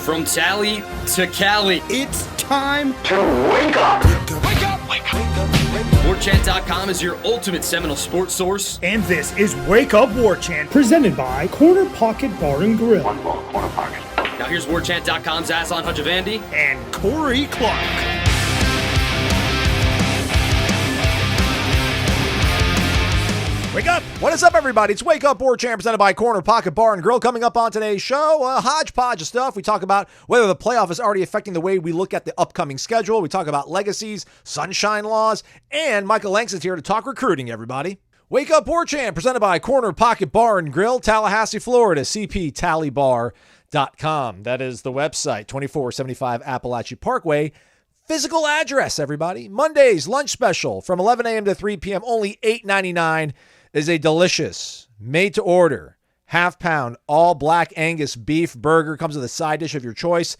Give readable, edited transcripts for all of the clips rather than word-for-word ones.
From Tally to Cali, It's time to wake up. Wake up! Wake up! Warchant.com is your ultimate Seminole sports source. And this is Wake Up Warchant, presented by Corner Pocket Bar and Grill. One more corner pocket. Now here's Warchant.com's Aslan Hajavandi. And Corey Clark. Wake up! What is up, everybody? It's Wake Up Warchant, presented by Corner Pocket Bar and Grill. Coming up on today's show, a hodgepodge of stuff. We talk about whether the playoff is already affecting the way we look at the upcoming schedule. We talk about legacies, sunshine laws, and Michael Langston's here to talk recruiting, everybody. Wake Up Warchant, presented by Corner Pocket Bar and Grill, Tallahassee, Florida, cptallybar.com. That is the website, 2475 Appalachia Parkway. Physical address, everybody. Mondays, lunch special from 11 a.m. to 3 p.m., only $8.99. Is a delicious, made-to-order, half-pound, all-black Angus beef burger. Comes with a side dish of your choice.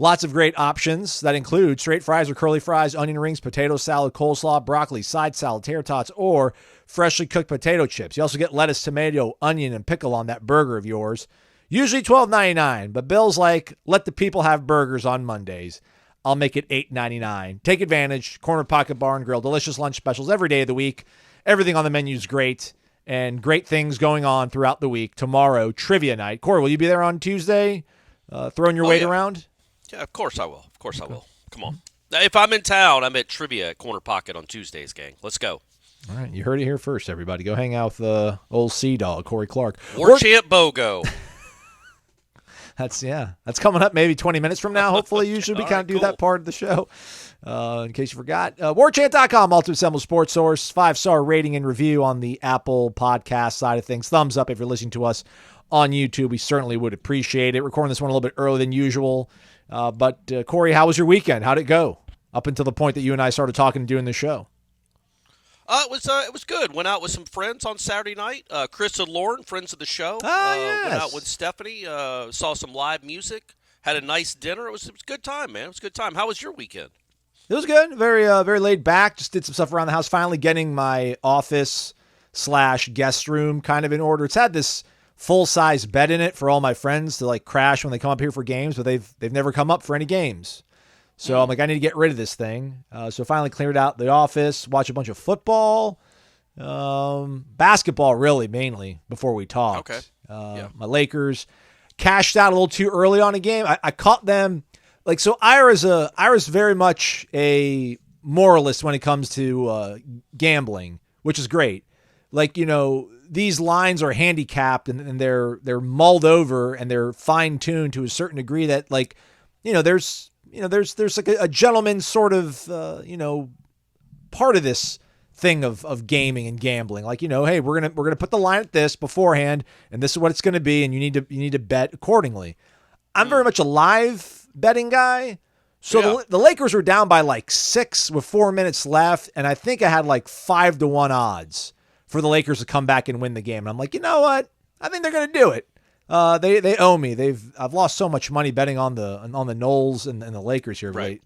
Lots of great options that include straight fries or curly fries, onion rings, potato salad, coleslaw, broccoli, side salad, tater tots, or freshly cooked potato chips. You also get lettuce, tomato, onion, and pickle on that burger of yours. Usually $12.99, but Bill's like, let the people have burgers on Mondays. I'll make it $8.99. Take advantage. Corner Pocket Bar and Grill. Delicious lunch specials every day of the week. Everything on the menu is great, and great things going on throughout the week. Tomorrow, trivia night. Corey, will you be there on Tuesday, throwing your weight around? Yeah, of course I will. Of course I will. Come on. If I'm in town, I'm at trivia at Corner Pocket on Tuesdays, gang. Let's go. All right, you heard it here first, everybody. Go hang out with old Sea Dog, Corey Clark. Warchant BOGO. That's coming up maybe 20 minutes from now. Hopefully, usually we kind of do that part of the show. In case you forgot, Warchant.com, Ultimate Seminole Sports Source, 5-star rating and review on the Apple podcast side of things. Thumbs up if you're listening to us on YouTube. We certainly would appreciate it. Recording this one a little bit earlier than usual. But Corey, how was your weekend? How'd it go up until the point that you and I started talking and doing the show? It was good. Went out with some friends on Saturday night. Chris and Lauren, friends of the show. Yes. Went out with Stephanie. Saw some live music. Had a nice dinner. It was a good time, man. It was a good time. How was your weekend? It was good. Very very laid back. Just did some stuff around the house. Finally getting my office/guest room kind of in order. It's had this full-size bed in it for all my friends to like crash when they come up here for games, but they've never come up for any games. So I'm like, I need to get rid of this thing. So finally cleared out the office, watch a bunch of football, basketball really mainly before we talked. Okay. My Lakers cashed out a little too early on a game. I caught them. Like, so Ira's very much a moralist when it comes to gambling, which is great. Like, these lines are handicapped and they're mulled over and they're fine-tuned to a certain degree that, like, there's like a gentleman's sort of, part of this thing of gaming and gambling. Like, hey, we're gonna put the line at this beforehand, and this is what it's gonna be, and you need to bet accordingly. I'm very much a live betting guy. So the Lakers were down by like 6 with 4 minutes left, and I think I had like 5-1 odds for the Lakers to come back and win the game. And I'm like, you know what? I think they're gonna do it. They owe me. I've lost so much money betting on the Noles and the Lakers here, right?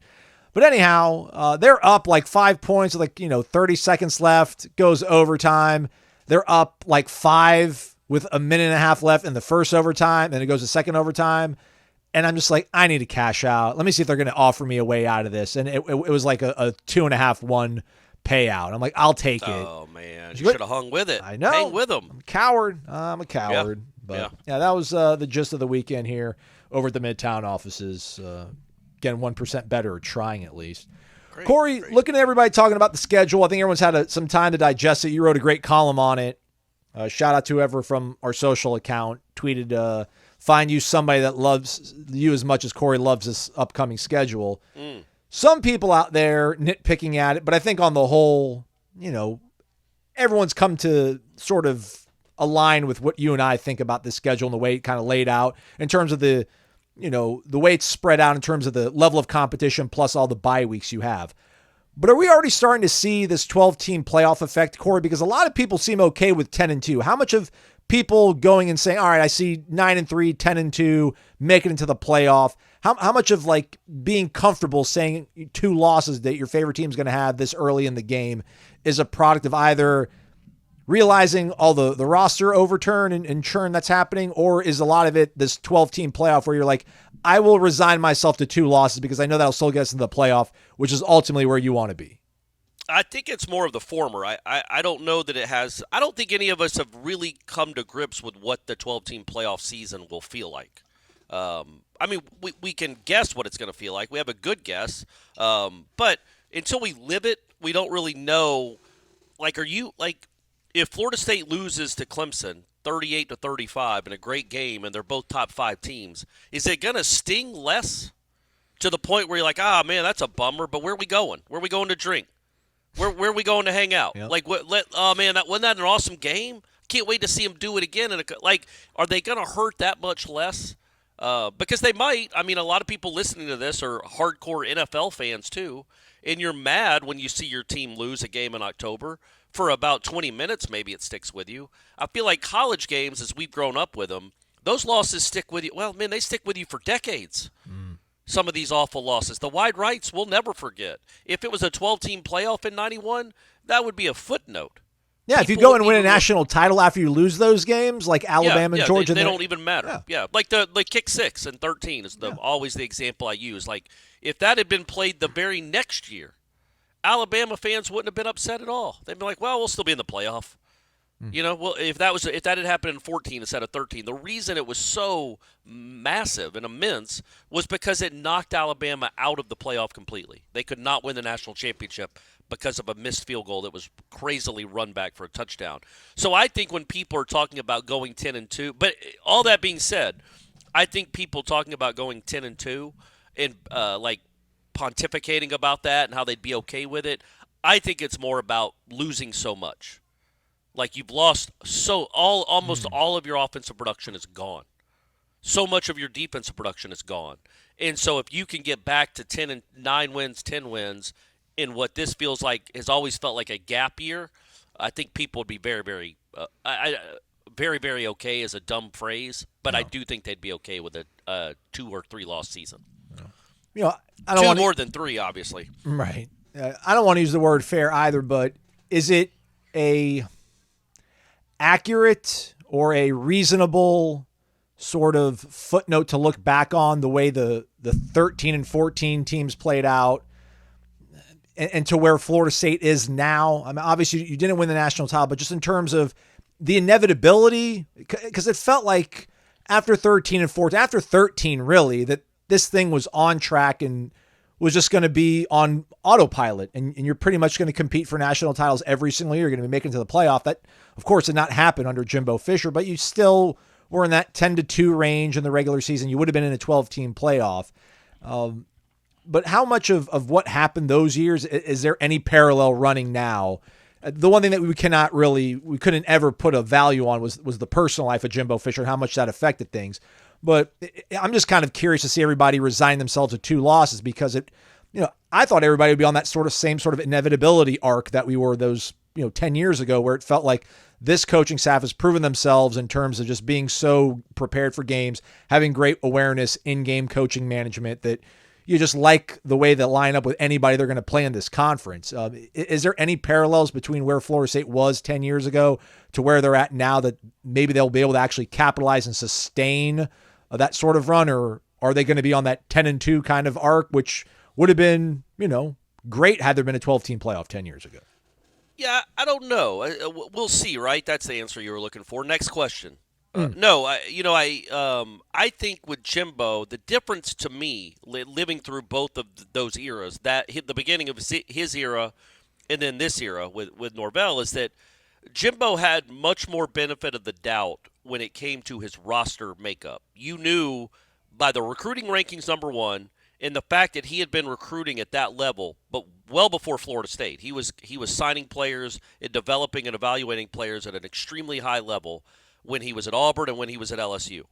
But anyhow, they're up like 5 points with 30 seconds left. Goes overtime. They're up like 5 with a minute and a half left in the first overtime. Then it goes to second overtime. And I'm just like, I need to cash out. Let me see if they're going to offer me a way out of this. And it was like a 2.5-1 payout. I'm like, I'll take it. Oh, man. You should have hung with it. I know. Hang with them. I'm a coward. But yeah, that was the gist of the weekend here over at the Midtown offices. Again, 1% better, or trying at least. Great, Corey, looking at everybody talking about the schedule, I think everyone's had some time to digest it. You wrote a great column on it. Shout out to whoever from our social account tweeted, find you somebody that loves you as much as Corey loves this upcoming schedule. Some people out there nitpicking at it, but I think on the whole, everyone's come to sort of align with what you and I think about this schedule and the way it kind of laid out in terms of the way it's spread out in terms of the level of competition plus all the bye weeks you have. But are we already starting to see this 12-team playoff effect, Corey? Because a lot of people seem okay with 10-2. How much of people going and saying, all right, I see 9-3, 10-2, make it into the playoff? How much of like being comfortable saying 2 losses that your favorite team's going to have this early in the game is a product of either realizing all the roster overturn and churn that's happening, or is a lot of it this 12-team playoff where you're like, I will resign myself to 2 losses because I know that'll still get us into the playoff, which is ultimately where you want to be? I think it's more of the former. I don't know that it has – I don't think any of us have really come to grips with what the 12-team playoff season will feel like. I mean, we can guess what it's going to feel like. We have a good guess. But until we live it, we don't really know. Like, if Florida State loses to Clemson 38-35 in a great game and they're both top 5 teams, is it going to sting less to the point where you're like, man, that's a bummer, but where are we going? Where are we going to drink? Where are we going to hang out? Yep. Like, man, wasn't that an awesome game? Can't wait to see them do it again. Like, are they going to hurt that much less? Because they might. I mean, a lot of people listening to this are hardcore NFL fans too, and you're mad when you see your team lose a game in October. For about 20 minutes, maybe it sticks with you. I feel like college games, as we've grown up with them, those losses stick with you. Well, man, they stick with you for decades. Some of these awful losses. The wide rights we'll never forget. If it was a 12-team playoff in 91, that would be a footnote. Yeah, if you go and win a national title after you lose those games, like Alabama and Georgia, they don't even matter. Yeah, like the kick 6 and 13 is always the example I use. Like, if that had been played the very next year, Alabama fans wouldn't have been upset at all. They'd be like, well, we'll still be in the playoff. You know, well, if that had happened in 14 instead of 13, the reason it was so massive and immense was because it knocked Alabama out of the playoff completely. They could not win the national championship because of a missed field goal that was crazily run back for a touchdown. So I think when people are talking about going 10-2, but all that being said, I think people talking about going 10-2 and like pontificating about that and how they'd be okay with it, I think it's more about losing so much. Like, you've lost almost all of your offensive production is gone. So much of your defensive production is gone. And so if you can get back to 9 wins, 10 wins, in what this feels like has always felt like a gap year, I think people would be very, very, very, very okay is a dumb phrase, but I do think they'd be okay with a 2 or 3 loss season. You know, I don't 2 want more than 3, obviously. Right. I don't want to use the word fair either, but is it a accurate or a reasonable sort of footnote to look back on the way the 13 and 14 teams played out and to where Florida State is now? I mean, obviously you didn't win the national title, but just in terms of the inevitability, because it felt like after 13 and 14, after 13 really, that this thing was on track and was just going to be on autopilot, and you're pretty much going to compete for national titles every single year. You're going to be making it to the playoff. That, of course, did not happen under Jimbo Fisher, but you still were in that 10-2 range in the regular season. You would have been in a 12-team playoff. But how much of what happened those years, is there any parallel running now? The one thing that we couldn't ever put a value on was the personal life of Jimbo Fisher and how much that affected things. But I'm just kind of curious to see everybody resign themselves to 2 losses because I thought everybody would be on that same sort of inevitability arc that we were those 10 years ago, where it felt like this coaching staff has proven themselves in terms of just being so prepared for games, having great awareness, in-game coaching management, that you just like the way they line up with anybody they're going to play in this conference. Is there any parallels between where Florida State was 10 years ago to where they're at now that maybe they'll be able to actually capitalize and sustain that sort of run, or are they going to be on that 10-2 kind of arc, which would have been, great had there been a 12-team playoff 10 years ago? Yeah, I don't know. We'll see, right? That's the answer you were looking for. Next question. No, I think with Jimbo, the difference to me, living through both of those eras, that hit the beginning of his era and then this era with Norvell, is that Jimbo had much more benefit of the doubt when it came to his roster makeup. You knew by the recruiting rankings, number one, and the fact that he had been recruiting at that level, but well before Florida State. He was signing players and developing and evaluating players at an extremely high level when he was at Auburn and when he was at LSU.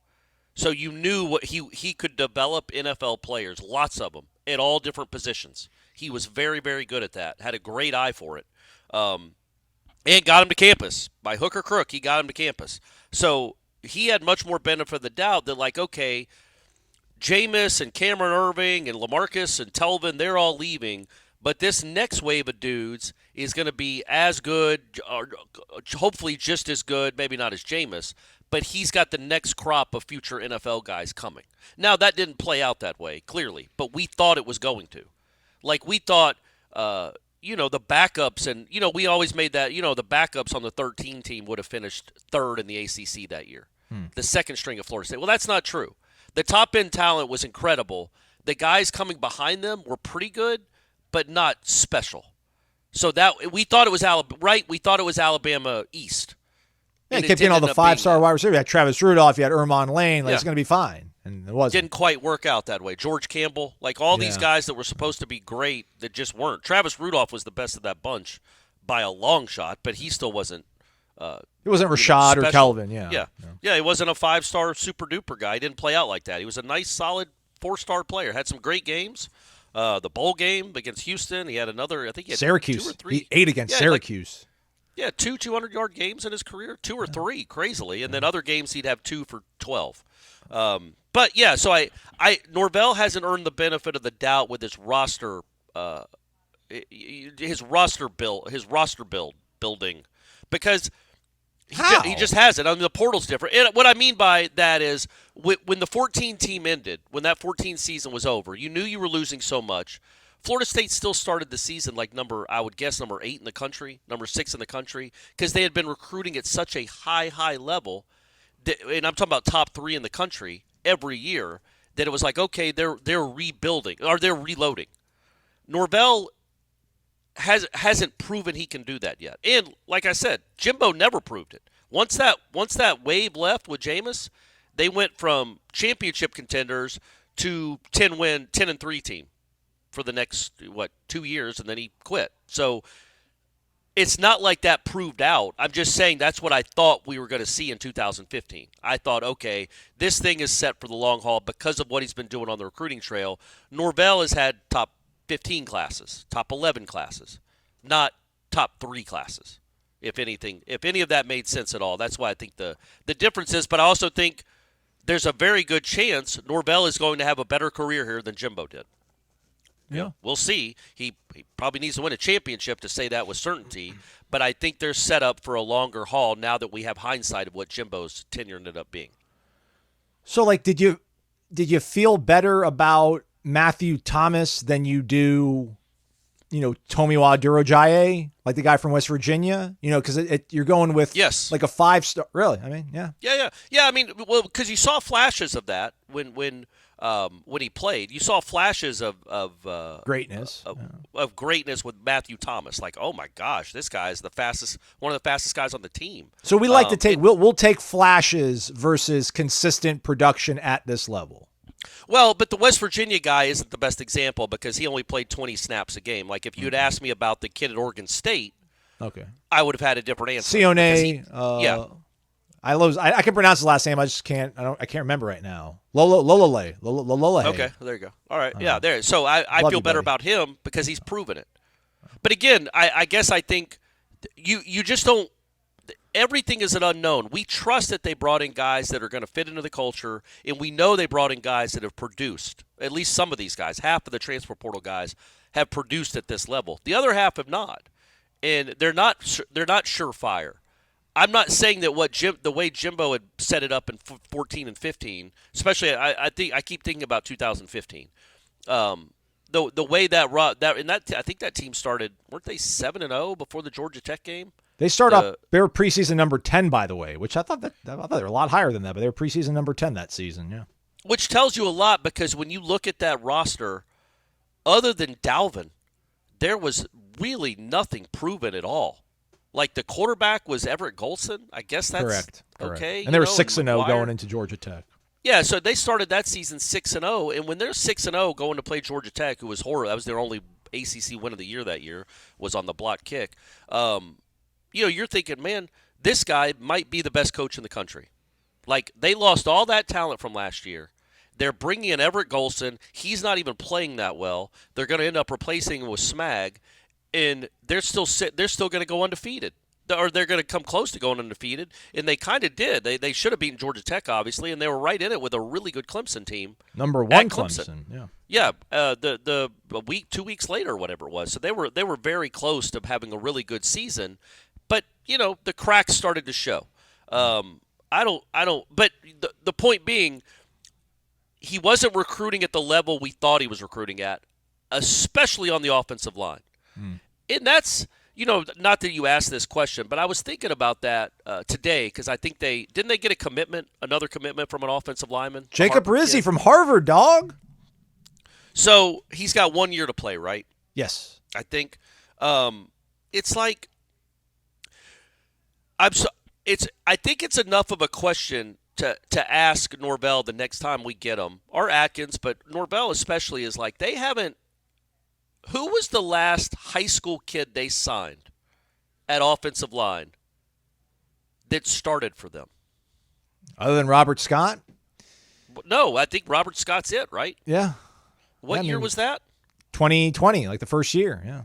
So you knew what he could develop NFL players, lots of them, at all different positions. He was very, very good at that, had a great eye for it. And got him to campus. By hook or crook, he got him to campus. So he had much more benefit of the doubt that, like, okay, Jameis and Cameron Irving and LaMarcus and Telvin, they're all leaving, But this next wave of dudes is going to be as good, or hopefully just as good, maybe not as Jameis, but he's got the next crop of future NFL guys coming. Now, that didn't play out that way, clearly, but we thought it was going to. Like, we thought, the backups, and, we always made that, the backups on the 13 team would have finished third in the ACC that year, the second string of Florida State. Well, that's not true. The top-end talent was incredible. The guys coming behind them were pretty good, but not special. So that we thought it was Alabama, right? We thought it was Alabama East. Yeah, kept getting all the 5-star wide receivers. You had Travis Rudolph, you had Ermon Lane. It's going to be fine. And it wasn't. Didn't quite work out that way. George Campbell, like all these guys that were supposed to be great that just weren't. Travis Rudolph was the best of that bunch by a long shot, but he still wasn't. It wasn't Rashad or Kelvin. Yeah, he wasn't a 5-star super duper guy. He didn't play out like that. He was a nice, solid 4-star player. Had some great games. The bowl game against Houston, he had another. I think he had Syracuse. 2 or 3. He ate against Syracuse. Two 200-yard games in his career, 2 or 3, crazily, and then other games he'd have 2 for 12. But yeah, so Norvell hasn't earned the benefit of the doubt with his roster, building, because he just hasn't. I mean, the portal's different. And what I mean by that is when the 14 team ended, when that 14 season was over, you knew you were losing so much. Florida State still started the season like number 8 in the country, number 6 in the country, because they had been recruiting at such a high level, and I'm talking about top 3 in the country every year, that it was like, okay, they're rebuilding, or they're reloading. Norvell hasn't proven he can do that yet. And like I said, Jimbo never proved it. Once that wave left with Jameis, they went from championship contenders to 10-3 team for the next 2 years, and then he quit. So it's not like that proved out. I'm just saying that's what I thought we were going to see in 2015. I thought, okay, this thing is set for the long haul because of what he's been doing on the recruiting trail. Norvell has had top 15 classes, top 11 classes, not top 3 classes. If anything, if any of that made sense at all. That's why I think the difference is, but I also think there's a very good chance Norvell is going to have a better career here than Jimbo did. Yeah. We'll see. He probably needs to win a championship to say that with certainty, but I think they're set up for a longer haul now that we have hindsight of what Jimbo's tenure ended up being. So, like, did you feel better about Matthew Thomas than you do, Tomiwa Durojaye, like the guy from West Virginia? Because you're going with like a 5-star. Really? I mean, yeah. Yeah. I mean, well, because you saw flashes of that when he played. You saw flashes of greatness of greatness with Matthew Thomas. Like, oh my gosh, this guy is one of the fastest guys on the team. So we like to take we'll take flashes versus consistent production at this level. Well, but the West Virginia guy isn't the best example because he only played 20 snaps a game. Like, if you had asked me about the kid at Oregon State, okay, I would have had a different answer. Sione, I can pronounce his last name. I just can't. I can't remember right now. Lolole. Okay, there you go. All right, yeah, there. So I feel better about him because he's proven it. But again, I guess I think you just don't. Everything is an unknown. We trust that they brought in guys that are going to fit into the culture, and we know they brought in guys that have produced. At least some of these guys, half of the transfer portal guys, have produced at this level. The other half have not, and they're not surefire. I'm not saying that the way Jimbo had set it up in 14 and 15, especially I keep thinking about 2015. The way I think that team started, weren't they 7-0 before the Georgia Tech game? They start up. They were preseason number 10, by the way, which I thought they were a lot higher than that, but they were preseason number 10 that season. Yeah, which tells you a lot because when you look at that roster, other than Dalvin, there was really nothing proven at all. Like, the quarterback was Everett Golson. I guess that's correct. Okay. And they were 6-0 going into Georgia Tech. Yeah, so they started that season 6-0, and when they're 6-0 going to play Georgia Tech, who was horrible, that was their only ACC win of the year that year, was on the block kick. You're thinking, man, this guy might be the best coach in the country. Like, they lost all that talent from last year. They're bringing in Everett Golson. He's not even playing that well. They're going to end up replacing him with Smag, and they're still going to go undefeated. or they're going to come close to going undefeated, and they kind of did. They should have beaten Georgia Tech, obviously, and they were right in it with a really good Clemson team. Number 1 Clemson. Yeah. The week, 2 weeks later, or whatever it was. So they were very close to having a really good season, but the cracks started to show. I don't. But the point being, he wasn't recruiting at the level we thought he was recruiting at, especially on the offensive line. And that's, not that you asked this question, but I was thinking about that today because I think didn't they get another commitment from an offensive lineman? Jacob Rizzi from Harvard, dog. So he's got 1 year to play, right? Yes. I think it's like I think it's enough of a question to ask Norvell the next time we get him, or Atkins, but Norvell especially is like they haven't. Who was the last high school kid they signed at offensive line that started for them? Other than Robert Scott? No, I think Robert Scott's it, right? Yeah. What year was that? 2020, like the first year, yeah.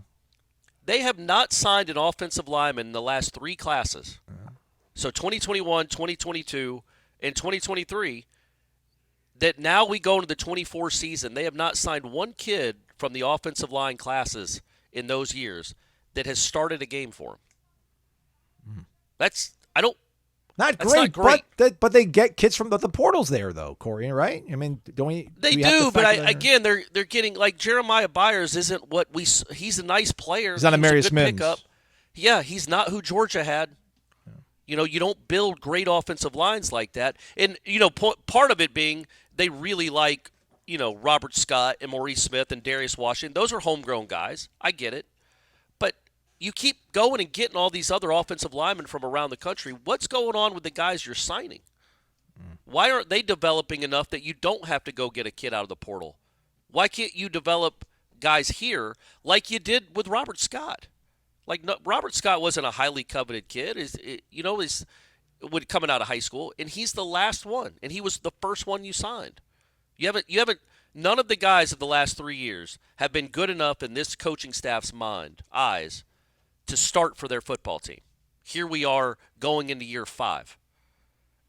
They have not signed an offensive lineman in the last 3 classes. So 2021, 2022, and 2023, that now we go into the 24 season, they have not signed one kid from the offensive line classes in those years that has started a game for him. Not That's great, not great. but they get kids from the portals there, though, Corey, right? I mean, don't we? They do, but again, they're getting like Jeremiah Byers isn't what we. He's a nice player. He's not a Marius Mims. Pickup. Yeah, he's not who Georgia had. You don't build great offensive lines like that, and part of it being they really like Robert Scott and Maurice Smith and Darius Washington. Those are homegrown guys. I get it. But you keep going and getting all these other offensive linemen from around the country. What's going on with the guys you're signing? Why aren't they developing enough that you don't have to go get a kid out of the portal? Why can't you develop guys here like you did with Robert Scott? Robert Scott wasn't a highly coveted kid. When coming out of high school, and he's the last one, and he was the first one you signed. You haven't. None of the guys of the last 3 years have been good enough in this coaching staff's eyes to start for their football team. Here we are going into year 5.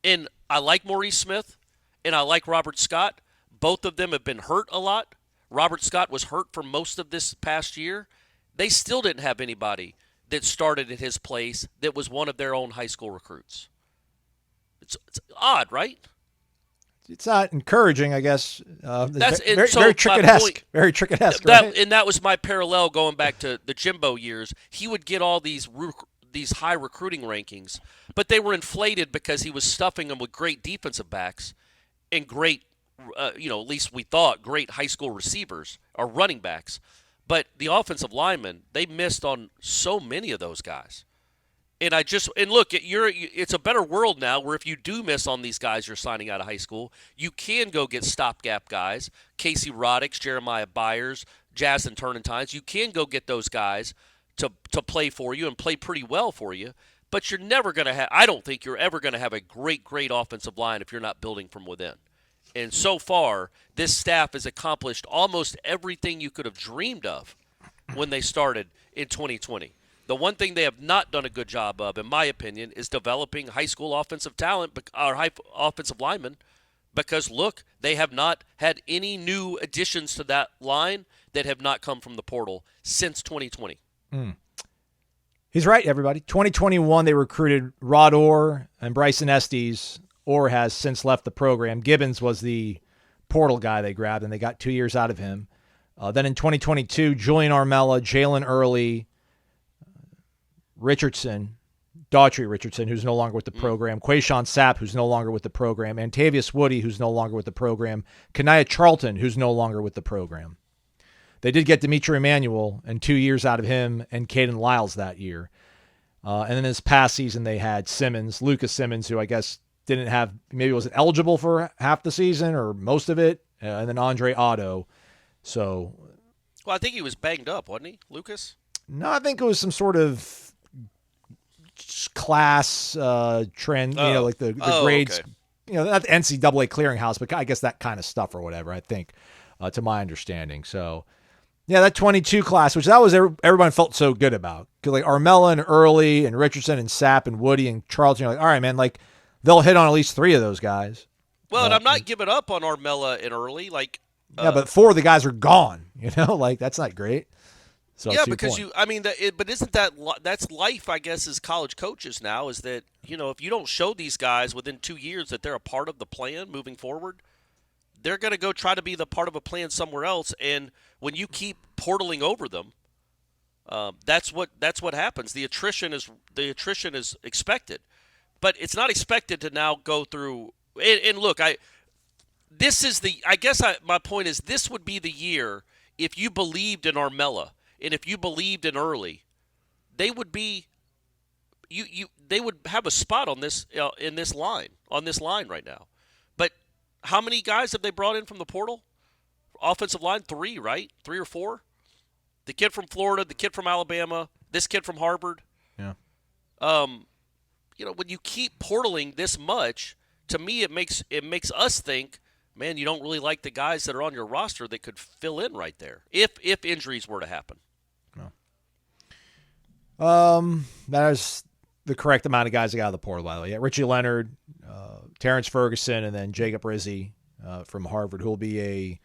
And I like Maurice Smith and I like Robert Scott. Both of them have been hurt a lot. Robert Scott was hurt for most of this past year. They still didn't have anybody that started at his place that was one of their own high school recruits. It's odd, right? It's not encouraging, I guess. That's very Trickett-esque. Very Trickett-esque, right? And that was my parallel going back to the Jimbo years. He would get all these high recruiting rankings, but they were inflated because he was stuffing them with great defensive backs and great, at least we thought, great high school receivers or running backs. But the offensive linemen, they missed on so many of those guys. And look, it's a better world now where if you do miss on these guys you're signing out of high school, you can go get stopgap guys, Casey Roddicks, Jeremiah Byers, Jasmine Turnantines. You can go get those guys to play for you and play pretty well for you. But you're never going to have – I don't think you're ever going to have a great offensive line if you're not building from within. And so far, this staff has accomplished almost everything you could have dreamed of when they started in 2020. The one thing they have not done a good job of, in my opinion, is developing high school offensive talent or offensive linemen because, look, they have not had any new additions to that line that have not come from the portal since 2020. He's right, everybody. 2021, they recruited Rod Orr and Bryson Estes. Orr has since left the program. Gibbons was the portal guy they grabbed, and they got 2 years out of him. Then in 2022, Julian Armella, Jalen Early, Richardson, Daughtry Richardson, who's no longer with the program, Quayshawn Sapp, who's no longer with the program, Antavius Woody, who's no longer with the program, Kanaya Charlton, who's no longer with the program. They did get Dimitri Emanuel and 2 years out of him and Caden Lyles that year. And then this past season, they had Lucas Simmons, who I guess didn't have, maybe wasn't eligible for half the season or most of it, and then Andre Otto. So, well, I think he was banged up, wasn't he, Lucas? No, I think it was some sort of class trend, like the grades, okay. Not the NCAA clearinghouse, but I guess that kind of stuff or whatever, I think, to my understanding. So, Yeah, that 22 class, which that was everyone felt so good about. Because like Armella and Early and Richardson and Sapp and Woody and Charlton, you're like, all right, man, like they'll hit on at least 3 of those guys. Well, and I'm not giving up on Armella and Early. Like, yeah, but 4 of the guys are gone. Like that's not great. So yeah, because but isn't that's life? I guess as college coaches now is that if you don't show these guys within 2 years that they're a part of the plan moving forward, they're going to go try to be the part of a plan somewhere else. And when you keep portaling over them, that's what happens. The attrition is expected, but it's not expected to now go through. And look, my point is this would be the year if you believed in Armella and if you believed in Early, they would be they would have a spot on this in this line right now. But how many guys have they brought in from the portal? Offensive line, 3, right? 3 or 4. The kid from Florida, the kid from Alabama, this kid from Harvard. Yeah. When you keep portaling this much, to me it makes us think, man, you don't really like the guys that are on your roster that could fill in right there if injuries were to happen. No. That is the correct amount of guys that got out of the portal, by the way. Yeah, Richie Leonard, Terrence Ferguson, and then Jacob Rizzi from Harvard, who will be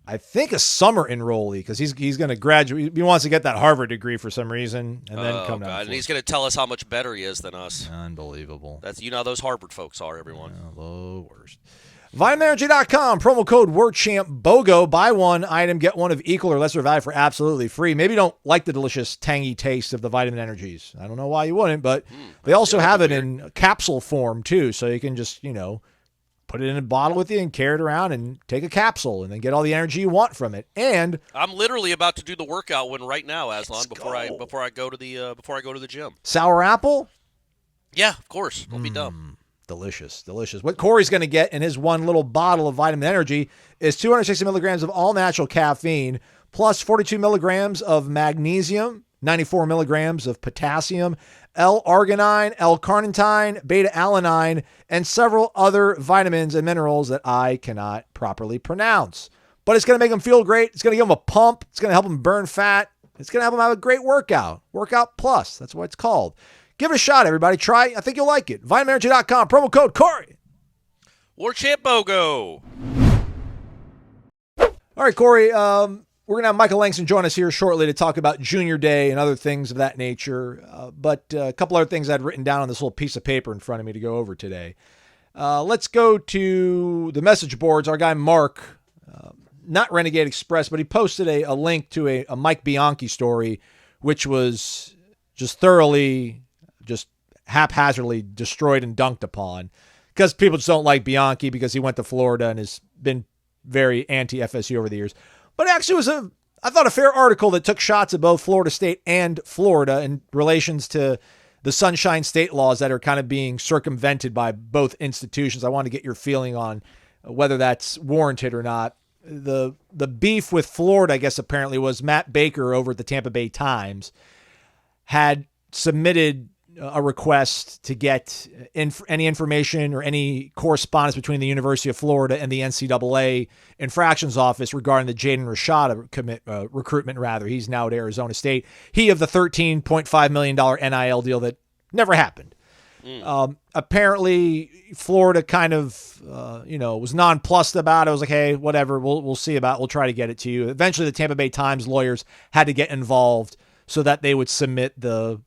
I think a summer enrollee because he's going to graduate. He wants to get that Harvard degree for some reason and then come down. And he's going to tell us how much better he is than us. Unbelievable. That's how those Harvard folks are, everyone. The worst. VitaminEnergy.com, promo code WARCHAMP BOGO. Buy one item, get one of equal or lesser value for absolutely free. Maybe you don't like the delicious, tangy taste of the Vitamin Energies. I don't know why you wouldn't, but they also have it in capsule form too, so you can just, put it in a bottle with you and carry it around and take a capsule and then get all the energy you want from it. And I'm literally about to do the workout one right now, Aslan, before I go to the gym. Sour apple? Yeah, of course. Don't be dumb. Delicious. What Corey's going to get in his one little bottle of Vitamin Energy is 260 milligrams of all-natural caffeine plus 42 milligrams of magnesium, 94 milligrams of potassium, L-arginine, L-carnitine, beta-alanine, and several other vitamins and minerals that I cannot properly pronounce. But it's going to make them feel great. It's going to give them a pump. It's going to help them burn fat. It's going to help them have a great workout. Workout Plus. That's what it's called. Give it a shot, everybody. Try. I think you'll like it. VitaminEnergy.com. Promo code Corey. WARCHAMP BOGO. All right, Corey. We're going to have Michael Langston join us here shortly to talk about Junior Day and other things of that nature. But a couple other things I'd written down on this little piece of paper in front of me to go over today. Let's go to the message boards. Our guy Mark, not Renegade Express, but he posted a link to a Mike Bianchi story, which was just thoroughly, just haphazardly destroyed and dunked upon because people just don't like Bianchi because he went to Florida and has been very anti-FSU over the years. But actually it was I thought a fair article that took shots at both Florida State and Florida in relations to the Sunshine State laws that are kind of being circumvented by both institutions. I want to get your feeling on whether that's warranted or not. The beef with Florida, I guess, apparently was Matt Baker over at the Tampa Bay Times had submitted a request to get any information or any correspondence between the University of Florida and the NCAA infractions office regarding the Jaden Rashada recruitment. He's now at Arizona State. He of the $13.5 million NIL deal that never happened. Apparently, Florida kind of, was nonplussed about it. I was like, hey, whatever, we'll see about it. We'll try to get it to you. Eventually, the Tampa Bay Times lawyers had to get involved so that they would submit the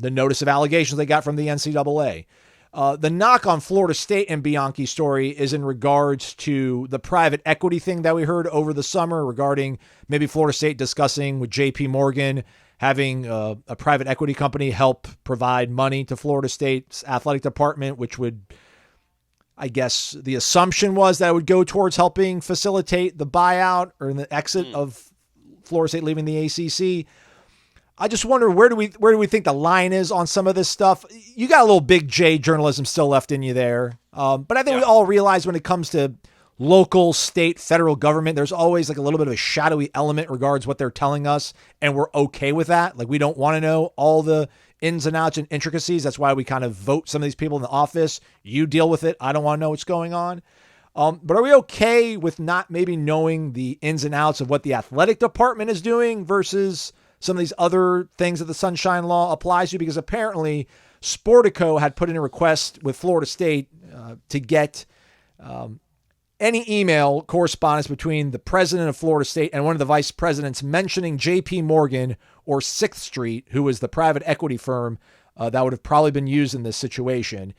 notice of allegations they got from the NCAA. The knock on Florida State and Bianchi's story is in regards to the private equity thing that we heard over the summer regarding maybe Florida State discussing with JP Morgan having a private equity company help provide money to Florida State's athletic department, which would, I guess, the assumption was that it would go towards helping facilitate the buyout or the exit of Florida State leaving the ACC. I just wonder where do we think the line is on some of this stuff? You got a little big J journalism still left in you there, but I think we all realize when it comes to local, state, federal government, there's always like a little bit of a shadowy element regards what they're telling us, and we're okay with that. Like we don't want to know all the ins and outs and intricacies. That's why we kind of vote some of these people in the office. You deal with it. I don't want to know what's going on. But are we okay with not maybe knowing the ins and outs of what the athletic department is doing versus some of these other things that the Sunshine Law applies to? Because apparently Sportico had put in a request with Florida State to get any email correspondence between the president of Florida State and one of the vice presidents mentioning J.P. Morgan or 6th Street, who was the private equity firm that would have probably been used in this situation.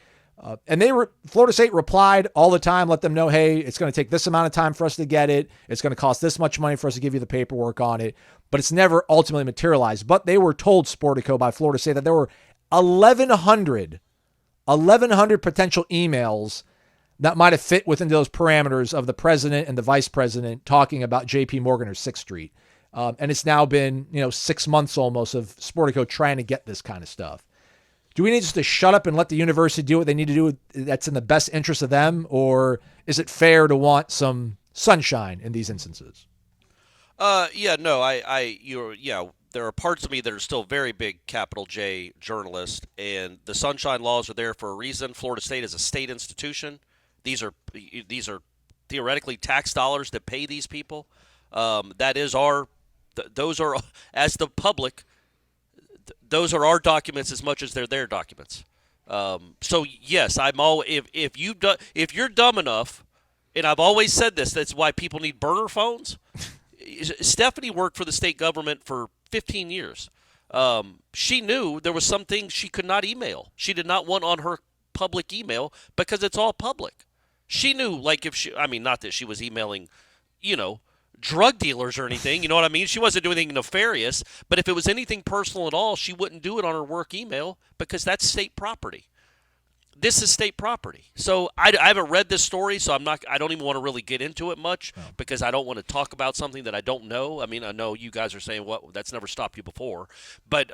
And Florida State replied all the time, let them know, hey, it's going to take this amount of time for us to get it. It's going to cost this much money for us to give you the paperwork on it. But it's never ultimately materialized. But they were told, Sportico, by Florida State, that there were 1,100 potential emails that might have fit within those parameters of the president and the vice president talking about J.P. Morgan or 6th Street. And it's now been, 6 months almost of Sportico trying to get this kind of stuff. Do we need just to shut up and let the university do what they need to do that's in the best interest of them? Or is it fair to want some sunshine in these instances? There are parts of me that are still very big capital J journalist, and the sunshine laws are there for a reason. Florida State is a state institution. These are theoretically tax dollars that pay these people. Those are, as the public, those are our documents as much as they're their documents. So yes, if you're dumb enough, and I've always said this, that's why people need burner phones. Stephanie worked for the state government for 15 years. She knew there was some things she could not email. She did not want on her public email because it's all public. She knew, not that she was emailing, drug dealers or anything, you know what I mean? She wasn't doing anything nefarious, but if it was anything personal at all, she wouldn't do it on her work email because that's state property. This is state property. So I haven't read this story, so I don't even want to really get into it much because I don't want to talk about something that I don't know. I mean, I know you guys are saying, what, that's never stopped you before. But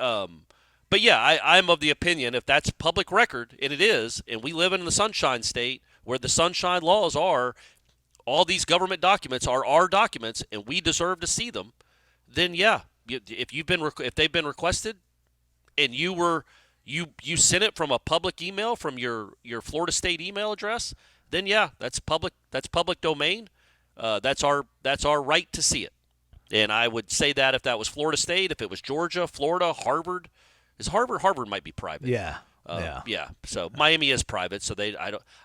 yeah, I'm of the opinion if that's public record, and it is, and we live in the Sunshine State where the Sunshine Laws are, all these government documents are our documents, and we deserve to see them, then yeah, if they've been requested, and you sent it from a public email from your Florida State email address, then yeah, that's public domain. That's our right to see it. And I would say that if that was Florida State, if it was Georgia, Florida, Harvard, Harvard might be private. Yeah. Yeah. So Miami is private, so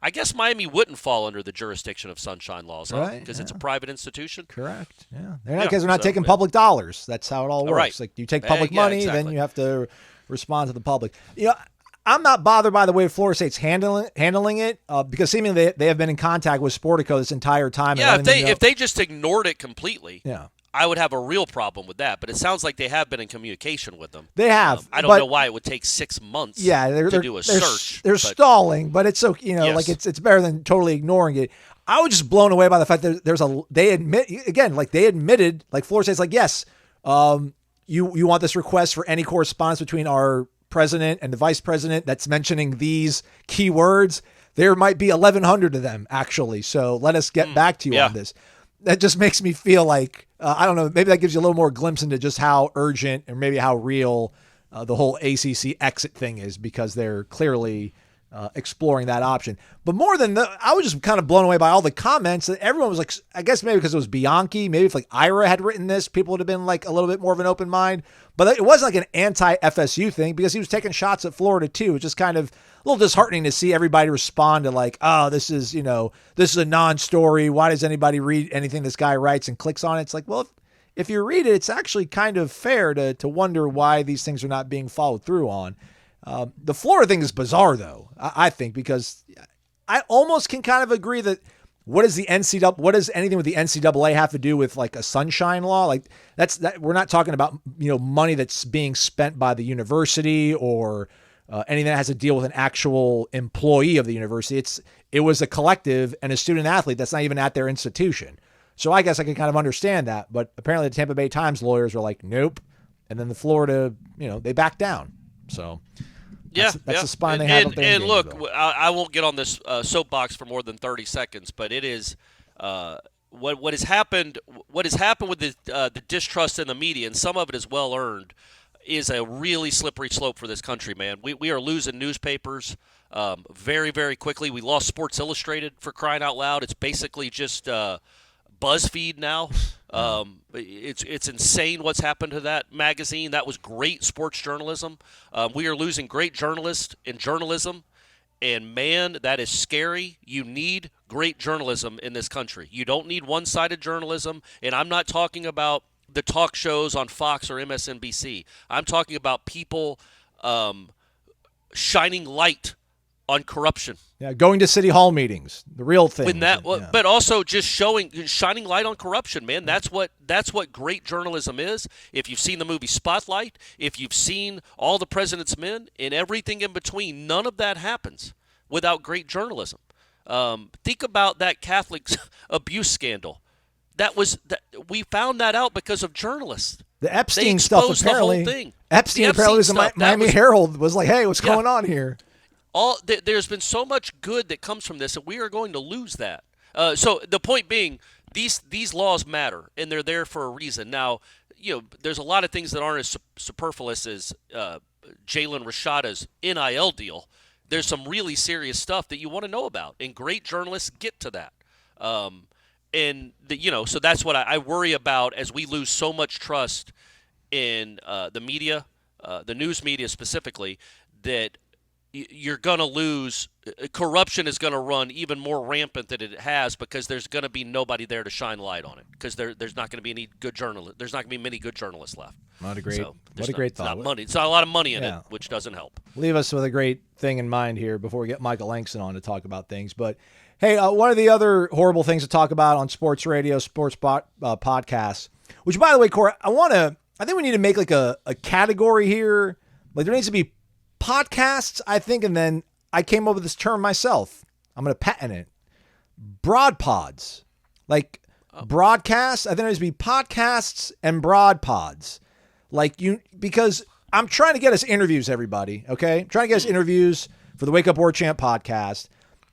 I guess Miami wouldn't fall under the jurisdiction of sunshine laws, right? Because it's a private institution. Correct. Yeah. Because they're not taking public dollars. That's how it all works. Right. Like you take public money, exactly. Then you have to respond to the public. I'm not bothered by the way Florida State's handling it because seemingly they have been in contact with Sportico this entire time. Yeah. If they just ignored it completely. Yeah. I would have a real problem with that, but it sounds like they have been in communication with them. They have. I don't know why it would take 6 months to do a search. They're stalling, but it's so yes. like it's better than totally ignoring it. I was just blown away by the fact that they admitted, like Florida State's like, yes, you want this request for any correspondence between our president and the vice president that's mentioning these keywords. There might be 1,100 of them actually. So let us get back to you on this. That just makes me feel like, I don't know, maybe that gives you a little more glimpse into just how urgent or maybe how real the whole ACC exit thing is because they're clearly exploring that option. But more than I was just kind of blown away by all the comments that everyone was like, I guess maybe because it was Bianchi, maybe if like Ira had written this, people would have been like a little bit more of an open mind. But it wasn't like an anti-FSU thing because he was taking shots at Florida too. It's just kind of a little disheartening to see everybody respond to like, oh, this is a non-story. Why does anybody read anything this guy writes and clicks on it? It's like, well, if you read it, it's actually kind of fair to wonder why these things are not being followed through on. The Florida thing is bizarre though, I think, because I almost can kind of agree that what does anything with the NCAA have to do with like a sunshine law? Like we're not talking about, money that's being spent by the university or anything that has to deal with an actual employee of the university. It was a collective and a student athlete that's not even at their institution. So I guess I can kind of understand that, but apparently the Tampa Bay Times lawyers were like, nope. And then the Florida, they backed down. So that's the spine they have. And look, I won't get on this soapbox for more than 30 seconds, but it is what has happened. What has happened with the distrust in the media, and some of it is well earned, is a really slippery slope for this country, man. We are losing newspapers very, very quickly. We lost Sports Illustrated, for crying out loud. It's basically just BuzzFeed now. It's insane what's happened to that magazine. That was great sports journalism. We are losing great journalists in journalism. And, man, that is scary. You need great journalism in this country. You don't need one-sided journalism. And I'm not talking about the talk shows on Fox or MSNBC. I'm talking about people shining light on corruption. Yeah, going to city hall meetings, the real thing. But also just shining light on corruption, man. That's what great journalism is. If you've seen the movie Spotlight, if you've seen All the President's Men, and everything in between, none of that happens without great journalism. Think about that Catholic abuse scandal. We found that out because of journalists. The Epstein stuff apparently. The whole thing. Epstein apparently was the Miami Herald was like, hey, what's going on here? There's been so much good that comes from this, and we are going to lose that. So the point being, these laws matter, and they're there for a reason. Now, there's a lot of things that aren't as superfluous as Jalen Rashada's NIL deal. There's some really serious stuff that you want to know about, and great journalists get to that. So that's what I worry about as we lose so much trust in the media, the news media specifically, that you're going to lose. Corruption is going to run even more rampant than it has because there's going to be nobody there to shine light on it because there's not going to be any good journalists. There's not going to be many good journalists left. What a great thought. It's not money. It's not a lot of money in it, which doesn't help. Leave us with a great thing in mind here before we get Michael Langston on to talk about things. But hey, one of the other horrible things to talk about on sports radio, sports podcasts, which by the way, Corey, I think we need to make like a category here. Like there needs to be podcasts, I think, and then I came up with this term myself. I'm going to patent it. Broad pods. Like broadcasts. I think there needs to be podcasts and broad pods. Because I'm trying to get us interviews, everybody. Okay. I'm trying to get us interviews for the Wake Up Warchant podcast.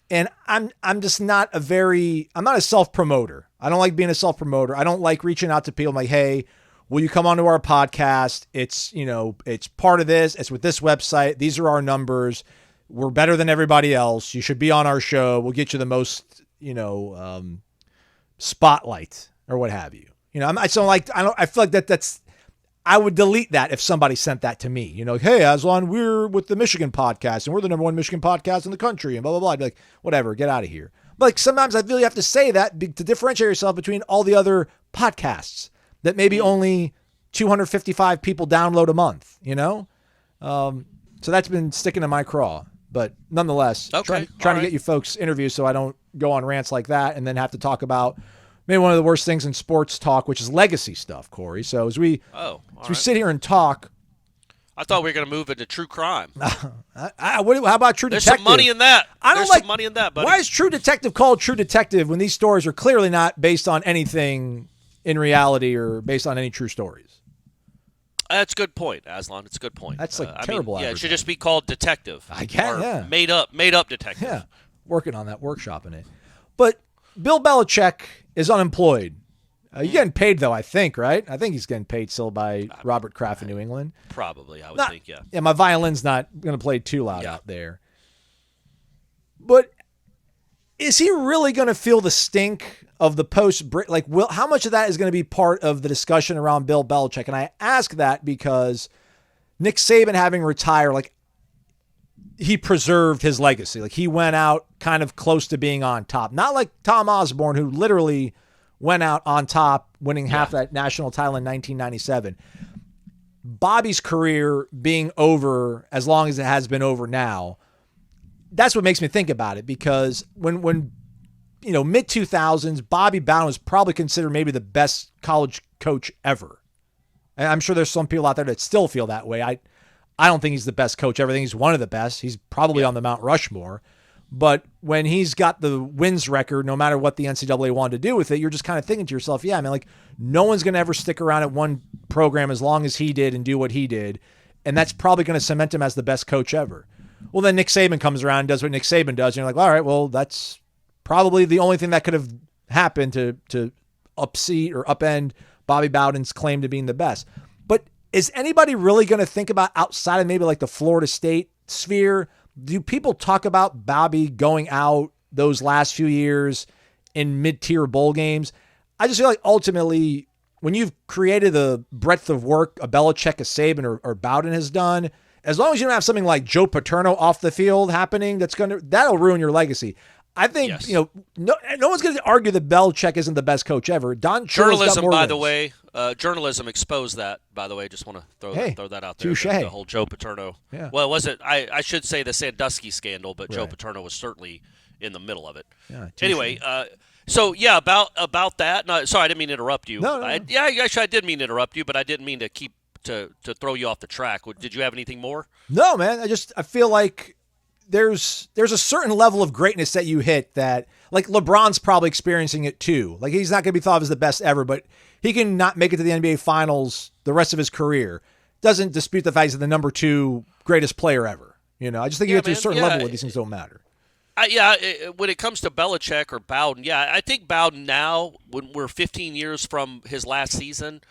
And I'm just not I'm not a self-promoter. I don't like being a self-promoter. I don't like reaching out to people like, hey, will you come onto our podcast? It's part of this. It's with this website. These are our numbers. We're better than everybody else. You should be on our show. We'll get you the most, spotlight or what have you. I feel like that's, I would delete that if somebody sent that to me, hey, Aslan, we're with the Michigan podcast and we're the #1 Michigan podcast in the country and blah, blah, blah. I'd be like, whatever, get out of here. But sometimes I feel you have to say that to differentiate yourself between all the other podcasts that maybe only 255 people download a month, So that's been sticking to my craw. But nonetheless, trying to get you folks interviews so I don't go on rants like that and then have to talk about maybe one of the worst things in sports talk, which is legacy stuff, Corey. So as we sit here and talk. I thought we were going to move into true crime. How about True Detective? There's some money in that. Some money in that, buddy. Why is True Detective called True Detective when these stories are clearly not based on anything in reality or based on any true stories? That's a good point, Aslan. It's a good point. That's terrible. It should just be called Detective. I guess, yeah. Made up Detective. Yeah, working on that, workshopping it. But Bill Belichick is unemployed. You're getting paid, though, I think, right? I think he's getting paid still by Robert Kraft in New England. Probably, I would think, yeah. Yeah, my violin's not going to play too loud out there. But is he really going to feel the stink of the post-break? How much of that is going to be part of the discussion around Bill Belichick? And I ask that because Nick Saban having retired, he preserved his legacy. He went out kind of close to being on top. Not like Tom Osborne, who literally went out on top, winning half that national title in 1997. Bobby's career being over as long as it has been over now, that's what makes me think about it, because when mid-2000s, Bobby Bowden was probably considered maybe the best college coach ever. And I'm sure there's some people out there that still feel that way. I don't think he's the best coach ever. I think he's one of the best. He's probably on the Mount Rushmore. But when he's got the wins record, no matter what the NCAA wanted to do with it, you're just kind of thinking to yourself, no one's going to ever stick around at one program as long as he did and do what he did. And that's probably going to cement him as the best coach ever. Well, then Nick Saban comes around and does what Nick Saban does. And you're like, all right, well, that's probably the only thing that could have happened to upseat or upend Bobby Bowden's claim to being the best. But is anybody really going to think about outside of maybe like the Florida State sphere? Do people talk about Bobby going out those last few years in mid-tier bowl games? I just feel like ultimately when you've created the breadth of work a Belichick, a Saban, or Bowden has done, as long as you don't have something like Joe Paterno off the field happening, that'll ruin your legacy. I think, Yes. no one's going to argue that Belichick isn't the best coach ever. Don Shula's Journalism, got more by wins. the way, journalism exposed that. By the way, just want to throw that out there. touché. The whole Joe Paterno. Yeah. Well, it wasn't. I should say the Sandusky scandal, but Joe Right. Paterno was certainly in the middle of it. Yeah, touché. Anyway, so yeah, about that. No, sorry, I didn't mean to interrupt you. No. Actually, I did mean to interrupt you, but I didn't mean to to throw you off the track. Did you have anything more? No, man. I feel like there's a certain level of greatness that you hit that, like, LeBron's probably experiencing it too. Like, he's not going to be thought of as the best ever, but he can not make it to the NBA Finals the rest of his career. Doesn't dispute the fact he's the number 2 greatest player ever. I just think you get to a certain level where these things don't matter. When it comes to Belichick or Bowden, I think Bowden now, when we're 15 years from his last season,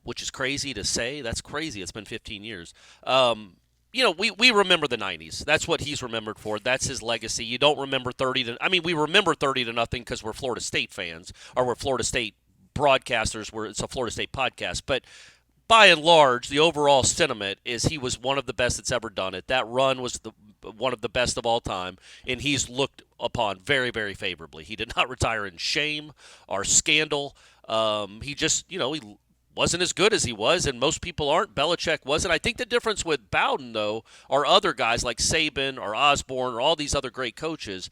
which is crazy to say. That's crazy. It's been 15 years. We remember the 90s. That's what he's remembered for. That's his legacy. You don't remember 30 to – we remember 30 to nothing because we're Florida State fans or we're Florida State broadcasters. It's a Florida State podcast. But by and large, the overall sentiment is he was one of the best that's ever done it. That run was one of the best of all time, and he's looked upon very, very favorably. He did not retire in shame or scandal. He just, he wasn't as good as he was, and most people aren't. Belichick wasn't. I think the difference with Bowden, though, are other guys like Saban or Osborne or all these other great coaches.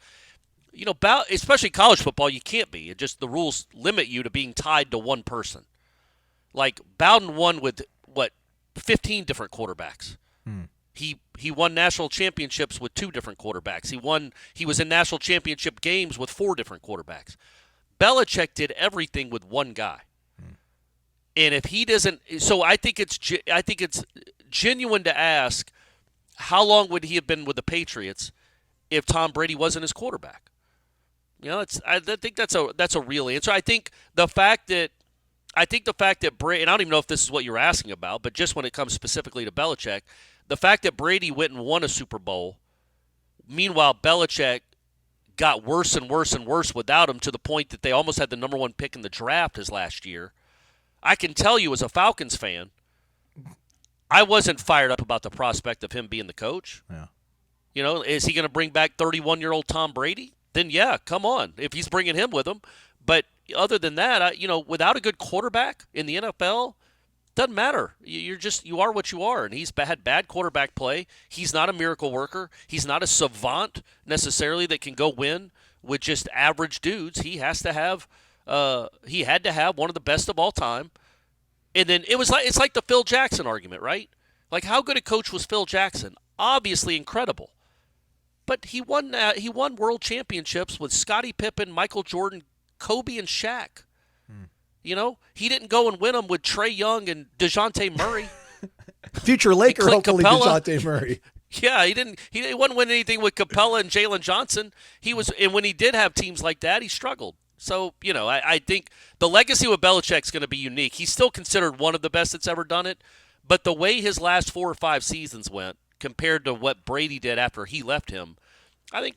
Especially college football, you can't be. It just the rules limit you to being tied to one person. Like Bowden won with 15 different quarterbacks. He won national championships with 2 different quarterbacks. He was in national championship games with 4 different quarterbacks. Belichick did everything with one guy. And if he doesn't, so I think it's genuine to ask, how long would he have been with the Patriots if Tom Brady wasn't his quarterback? I think that's a real answer. I think the fact that Brady, and I don't even know if this is what you're asking about, but just when it comes specifically to Belichick, the fact that Brady went and won a Super Bowl, meanwhile Belichick got worse and worse and worse without him to the point that they almost had the number 1 pick in the draft his last year. I can tell you as a Falcons fan, I wasn't fired up about the prospect of him being the coach. Yeah. Is he going to bring back 31-year-old Tom Brady? Then, yeah, come on, if he's bringing him with him. But other than that, without a good quarterback in the NFL, doesn't matter. You are what you are, and he's had bad quarterback play. He's not a miracle worker. He's not a savant necessarily that can go win with just average dudes. He has to have he had to have one of the best of all time. And then it's like the Phil Jackson argument, right? Like, how good a coach was Phil Jackson? Obviously incredible. But he won world championships with Scottie Pippen, Michael Jordan, Kobe, and Shaq. He didn't go and win them with Trae Young and DeJounte Murray. Future Laker, hopefully, Capella. DeJounte Murray. Yeah, he didn't win anything with Capella and Jalen Johnson. And when he did have teams like that, he struggled. So, I think the legacy with Belichick's going to be unique. He's still considered one of the best that's ever done it, but the way his last 4 or 5 seasons went compared to what Brady did after he left him, I think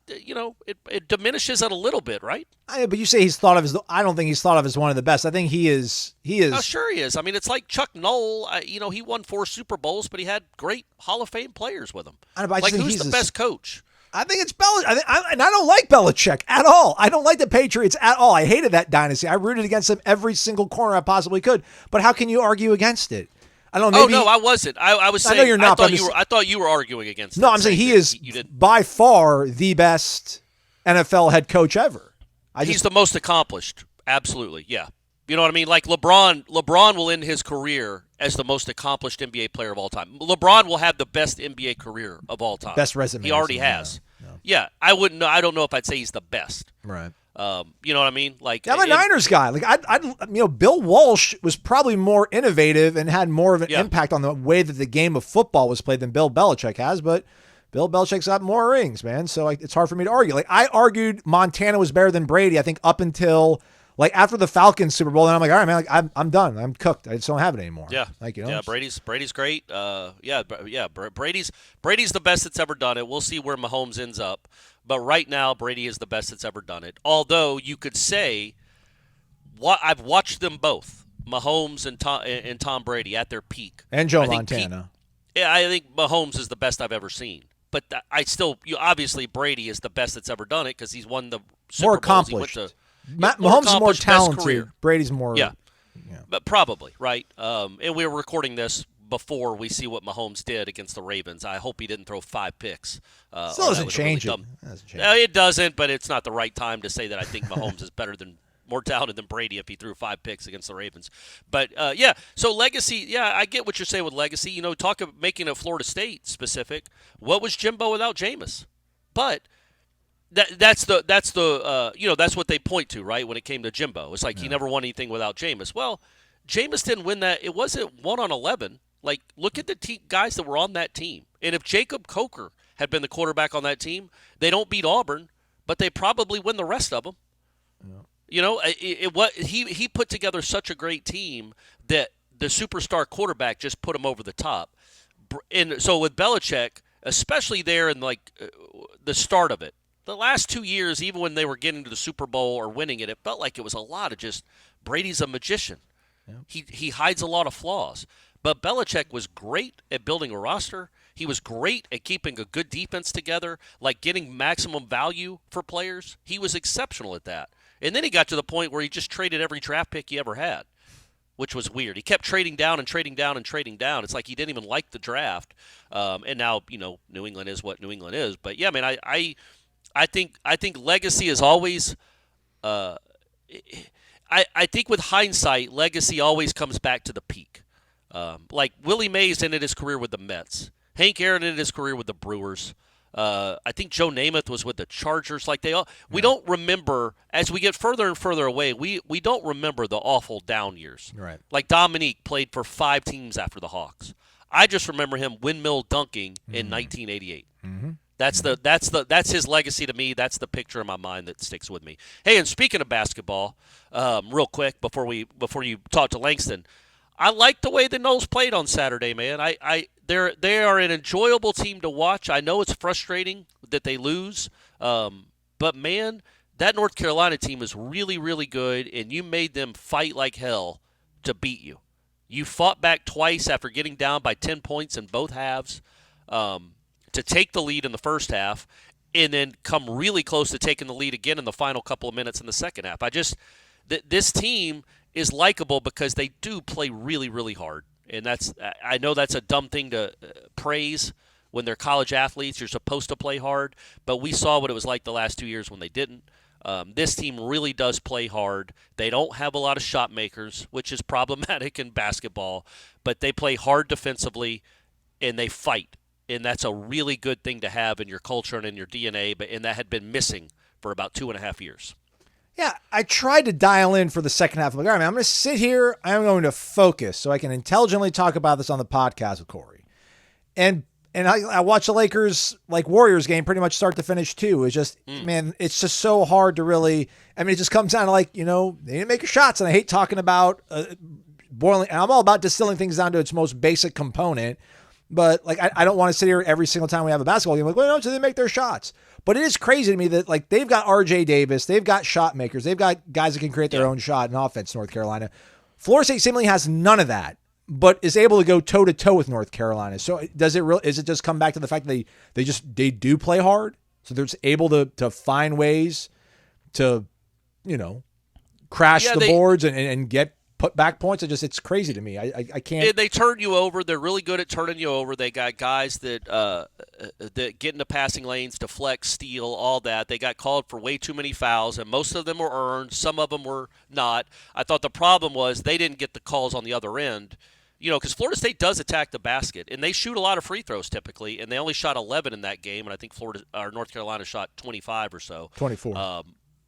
it diminishes it a little bit, right? But you say he's thought of as I don't think he's thought of as one of the best. I think he is. Oh, sure he is. It's like Chuck Noll. He won 4 Super Bowls, but he had great Hall of Fame players with him. Who's the best coach? I think it's Belichick. And I don't like Belichick at all. I don't like the Patriots at all. I hated that dynasty. I rooted against them every single corner I possibly could. But how can you argue against it? I don't know. Maybe, no, I wasn't. I was saying. I know you're not. I thought you were arguing against. No, I'm saying he is by far the best NFL head coach ever. He's the most accomplished. Absolutely, yeah. You know what I mean? Like LeBron will end his career as the most accomplished NBA player of all time. LeBron will have the best NBA career of all time. Best resume. He already has. Yeah, I wouldn't know. I don't know if I'd say he's the best. Right. You know what I mean? Like, I'm a Niners guy. Like, Bill Walsh was probably more innovative and had more of an impact on the way that the game of football was played than Bill Belichick has. But Bill Belichick's got more rings, man. So it's hard for me to argue. Like, I argued Montana was better than Brady, I think, up until like after the Falcons Super Bowl, then I'm like, all right, man, like I'm done. I'm cooked. I just don't have it anymore. Yeah, like yeah. Brady's great. Brady's the best that's ever done it. We'll see where Mahomes ends up, but right now Brady is the best that's ever done it. Although you could say, I've watched them both, Mahomes and Tom Brady at their peak, and Joe Montana. I think Mahomes is the best I've ever seen. But obviously Brady is the best that's ever done it because he's won the Super more Bowls. accomplished. Mahomes is more talented. Brady's more. Yeah, but probably right. And we were recording this before we see what Mahomes did against the Ravens. I hope he didn't throw 5 picks. Still doesn't change it. It doesn't, but it's not the right time to say that I think Mahomes is more talented than Brady if he threw 5 picks against the Ravens. But, so legacy, I get what you're saying with legacy. Talk of making it Florida State specific. What was Jimbo without Jameis? But that's what they point to, right, when it came to Jimbo. It's like he never won anything without Jameis. Well, Jameis didn't win that. It wasn't 1 on 11. Like, look at the guys that were on that team. And if Jacob Coker had been the quarterback on that team, they don't beat Auburn, but they probably win the rest of them. Yeah. He put together such a great team that the superstar quarterback just put him over the top. And so with Belichick, especially there in the start of it, the last 2 years, even when they were getting to the Super Bowl or winning it, it felt like it was a lot of just Brady's a magician. Yeah. He hides a lot of flaws. But Belichick was great at building a roster. He was great at keeping a good defense together, like getting maximum value for players. He was exceptional at that. And then he got to the point where he just traded every draft pick he ever had, which was weird. He kept trading down and trading down and trading down. It's like he didn't even like the draft. And now, New England is what New England is. But, yeah, man, I think legacy is always I think with hindsight, legacy always comes back to the peak. Like Willie Mays ended his career with the Mets. Hank Aaron ended his career with the Brewers. I think Joe Namath was with the Chargers. We don't remember, as we get further and further away, we don't remember the awful down years. Right. Like Dominique played for 5 teams after the Hawks. I just remember him windmill dunking in 1988. Mm-hmm. That's his legacy to me. That's the picture in my mind that sticks with me. Hey, and speaking of basketball, real quick before you talk to Langston, I like the way the Noles played on Saturday, man. They are an enjoyable team to watch. I know it's frustrating that they lose, but man, that North Carolina team is really, really good, and you made them fight like hell to beat you. You fought back twice after getting down by 10 points in both halves to take the lead in the first half, and then come really close to taking the lead again in the final couple of minutes in the second half. This team is likable because they do play really, really hard. And I know that's a dumb thing to praise when they're college athletes. You're supposed to play hard, but we saw what it was like the last 2 years when they didn't. This team really does play hard. They don't have a lot of shot makers, which is problematic in basketball, but they play hard defensively and they fight. And that's a really good thing to have in your culture and in your DNA, and that had been missing for about 2.5 years. Yeah, I tried to dial in for the second half. I'm like, all right, man, I'm going to sit here. I'm going to focus so I can intelligently talk about this on the podcast with Corey. And I watched the Lakers Warriors game pretty much start to finish too. It's just, man, it's just so hard to really. I mean, it just comes down to they didn't make your shots, and I hate talking about boiling. And I'm all about distilling things down to its most basic component. But I don't want to sit here every single time we have a basketball game so they make their shots. But it is crazy to me that they've got R.J. Davis, they've got shot makers, they've got guys that can create their own shot in offense. North Carolina, Florida State seemingly has none of that, but is able to go toe to toe with North Carolina. So is it just come back to the fact that they do play hard, so they're just able to find ways to crash the boards and get put back points? It's crazy to me. I can't. They turn you over. They're really good at turning you over. They got guys that get into passing lanes, deflect, steal, all that. They got called for way too many fouls, and most of them were earned. Some of them were not. I thought the problem was they didn't get the calls on the other end. Because Florida State does attack the basket, and they shoot a lot of free throws typically, and they only shot 11 in that game, and I think North Carolina shot 25 or so. 24.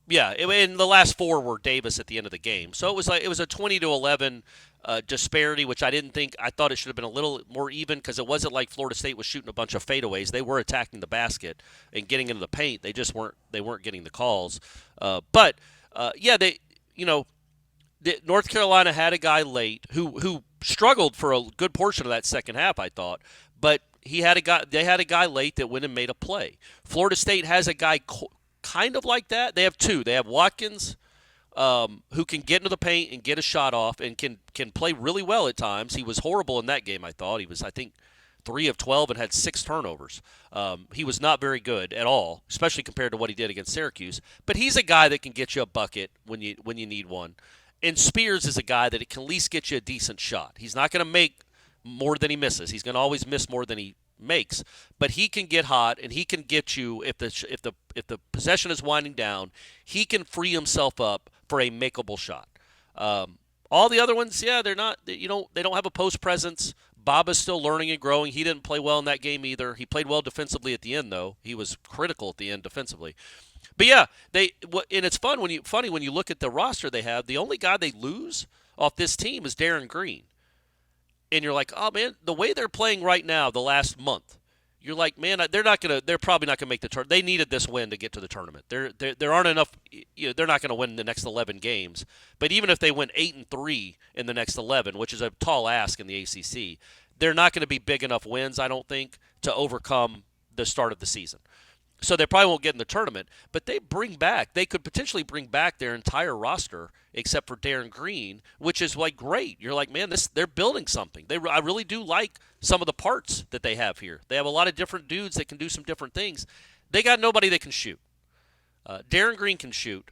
Yeah, and the last 4 were Davis at the end of the game. So it was a 20-11 disparity, which I didn't think. I thought it should have been a little more even because it wasn't like Florida State was shooting a bunch of fadeaways. They were attacking the basket and getting into the paint. They just weren't getting the calls. But North Carolina had a guy late who struggled for a good portion of that second half, I thought, but they had a guy late that went and made a play. Florida State has a guy kind of like that. They have two. They have Watkins, who can get into the paint and get a shot off and can play really well at times. He was horrible in that game, I thought. He was, I think, 3 of 12 and had 6 turnovers. He was not very good at all, especially compared to what he did against Syracuse. But he's a guy that can get you a bucket when you need one. And Spears is a guy that it can at least get you a decent shot. He's not going to make more than he misses. He's going to always miss more than he makes. But he can get hot, and he can get you if the possession is winding down. He can free himself up for a makeable shot. All the other ones, yeah, they're not. They don't have a post presence. Baba's still learning and growing. He didn't play well in that game either. He played well defensively at the end, though. He was critical at the end defensively. But yeah, and it's funny when you look at the roster they have. The only guy they lose off this team is Darren Green, and you're like, oh man, the way they're playing right now, the last month, you're like, man, they're probably not gonna make the tournament. They needed this win to get to the tournament. There aren't enough. They're not gonna win the next 11 games. But even if they win 8-3 in the next 11, which is a tall ask in the ACC, they're not going to be big enough wins, I don't think, to overcome the start of the season. So they probably won't get in the tournament, but they could potentially bring back their entire roster except for Darren Green, which is like great. You're like, man, they're building something. I really do like some of the parts that they have here. They have a lot of different dudes that can do some different things. They got nobody that can shoot. Darren Green can shoot.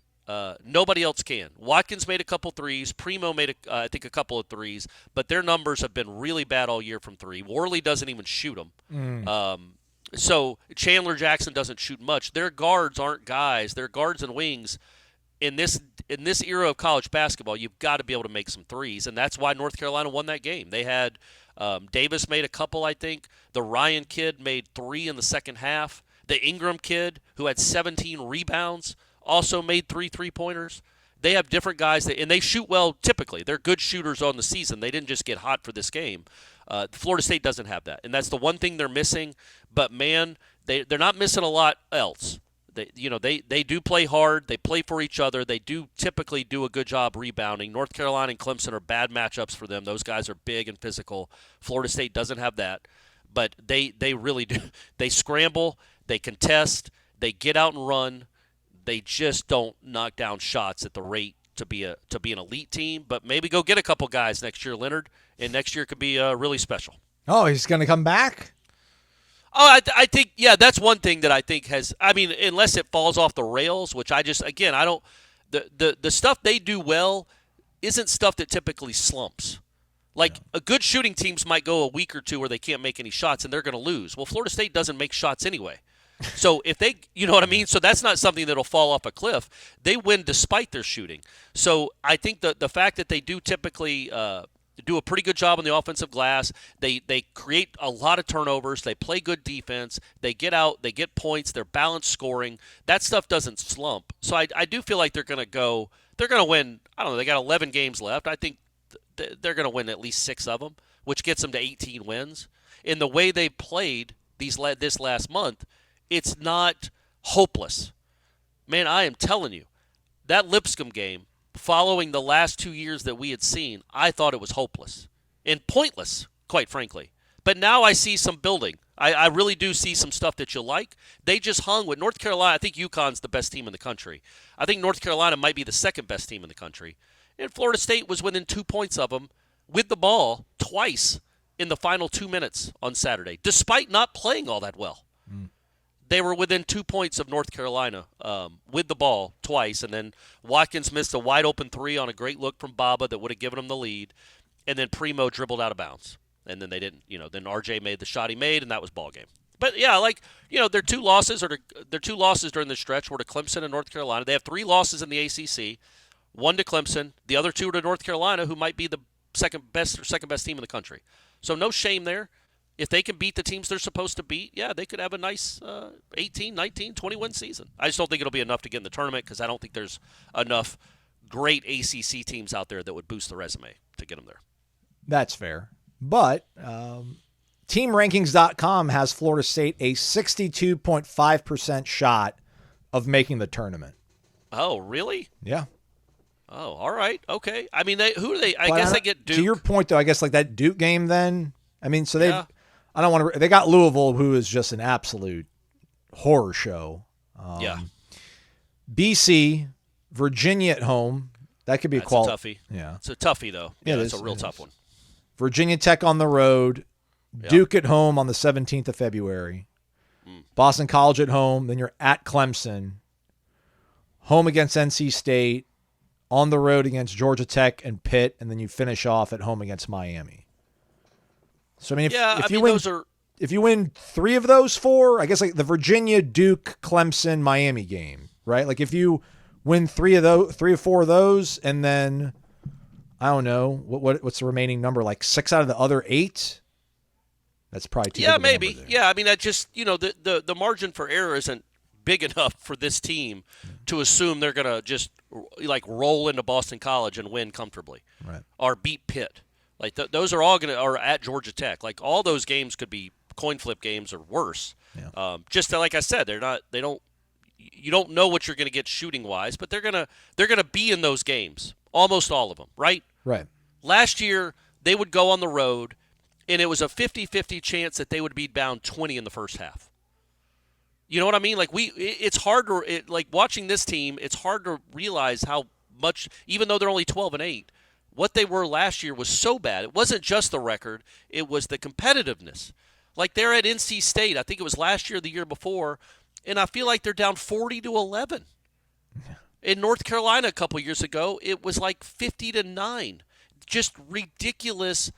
Nobody else can. Watkins made a couple threes. Primo made, I think, a couple of threes, but their numbers have been really bad all year from three. Worley doesn't even shoot them. So Chandler Jackson doesn't shoot much. Their guards aren't guys. Their guards and wings. In this era of college basketball, you've got to be able to make some threes, and that's why North Carolina won that game. They had Davis made a couple, I think. The Ryan kid made 3 in the second half. The Ingram kid, who had 17 rebounds, also made 3 3-pointers. They have different guys, and they shoot well typically. They're good shooters on the season. They didn't just get hot for this game. Florida State doesn't have that, and that's the one thing they're missing. But, man, they're not missing a lot else. They do play hard. They play for each other. They do typically do a good job rebounding. North Carolina and Clemson are bad matchups for them. Those guys are big and physical. Florida State doesn't have that. But they really do. They scramble. They contest. They get out and run. They just don't knock down shots at the rate to be an elite team. But maybe go get a couple guys next year, Leonard, and next year could be really special. Oh, he's going to come back? Oh, I think, yeah, that's one thing that I think has, I mean, unless it falls off the rails, which I don't, the stuff they do well isn't stuff that typically slumps. Like, a good shooting teams might go a week or two where they can't make any shots and they're going to lose. Well, Florida State doesn't make shots anyway. So if they, you know what I mean? So that's not something that'll fall off a cliff. They win despite their shooting. So I think the fact that they do typically do a pretty good job on the offensive glass, they create a lot of turnovers, they play good defense, they get out, they get points, they're balanced scoring. That stuff doesn't slump. So I do feel like they're going to win, I don't know, they got 11 games left. I think they're going to win at least 6 of them, which gets them to 18 wins. In the way they played this last month, it's not hopeless. Man, I am telling you, that Lipscomb game, following the last 2 years that we had seen, I thought it was hopeless and pointless, quite frankly. But now I see some building. I really do see some stuff that you like. They just hung with North Carolina. I think UConn's the best team in the country. I think North Carolina might be the second best team in the country. And Florida State was within 2 points of them with the ball twice in the final 2 minutes on Saturday, despite not playing all that well. They were within 2 points of North Carolina with the ball twice, and then Watkins missed a wide-open 3 on a great look from Baba that would have given them the lead, and then Primo dribbled out of bounds. And then they didn't, then RJ made the shot he made, and that was ball game. But, yeah, their 2 losses during the stretch were to Clemson and North Carolina. They have 3 losses in the ACC, 1 to Clemson, the other 2 to North Carolina, who might be the second best team in the country. So no shame there. If they can beat the teams they're supposed to beat, yeah, they could have a nice 18, 19, 20-win season. I just don't think it'll be enough to get in the tournament because I don't think there's enough great ACC teams out there that would boost the resume to get them there. That's fair. But TeamRankings.com has Florida State a 62.5% shot of making the tournament. Oh, really? Yeah. Oh, all right. Okay. I mean, who do they? I But guess they get Duke. To your point, though, I guess like that Duke game then, I mean, so Yeah. I don't want to, they got Louisville, who is just an absolute horror show. Yeah. BC, Virginia at home. That could be That's a a toughie. Yeah. It's a toughie, though. Yeah, Yeah, it it's is. a real It tough is. one. Virginia Tech on the road. Yeah. Duke at home on the 17th of February. Boston College at home. Then you're at Clemson. Home against NC State. On the road against Georgia Tech and Pitt. And then you finish off at home against Miami. So, I mean, if you win 3 of those 4, I guess like the Virginia, Duke, Clemson, Miami game, right? Like if you win 3 or 4 of those, and then I don't know what's the remaining number, like 6 out of the other 8. That's probably too big of a maybe. number there. Yeah, I mean, I just the margin for error isn't big enough for this team to assume they're gonna just like roll into Boston College and win comfortably, Right. or beat Pitt. Like those are all or at Georgia Tech. Like all those games could be coin flip games or worse. Yeah. Just like I said, you don't know what you're going to get shooting wise, but they're gonna be in those games, almost all of them, right? Right. Last year they would go on the road, and it was a 50-50 chance that they would be down 20 in the first half. You know what I mean? Like it's hard to like watching this team. It's hard to realize how much, even though they're only 12-8, what they were last year was so bad. It wasn't just the record; it was the competitiveness. Like they're at NC State. I think it was last year, or the year before, and I feel like they're down 40-11. In North Carolina a couple years ago, it was like 50-9. Just ridiculous,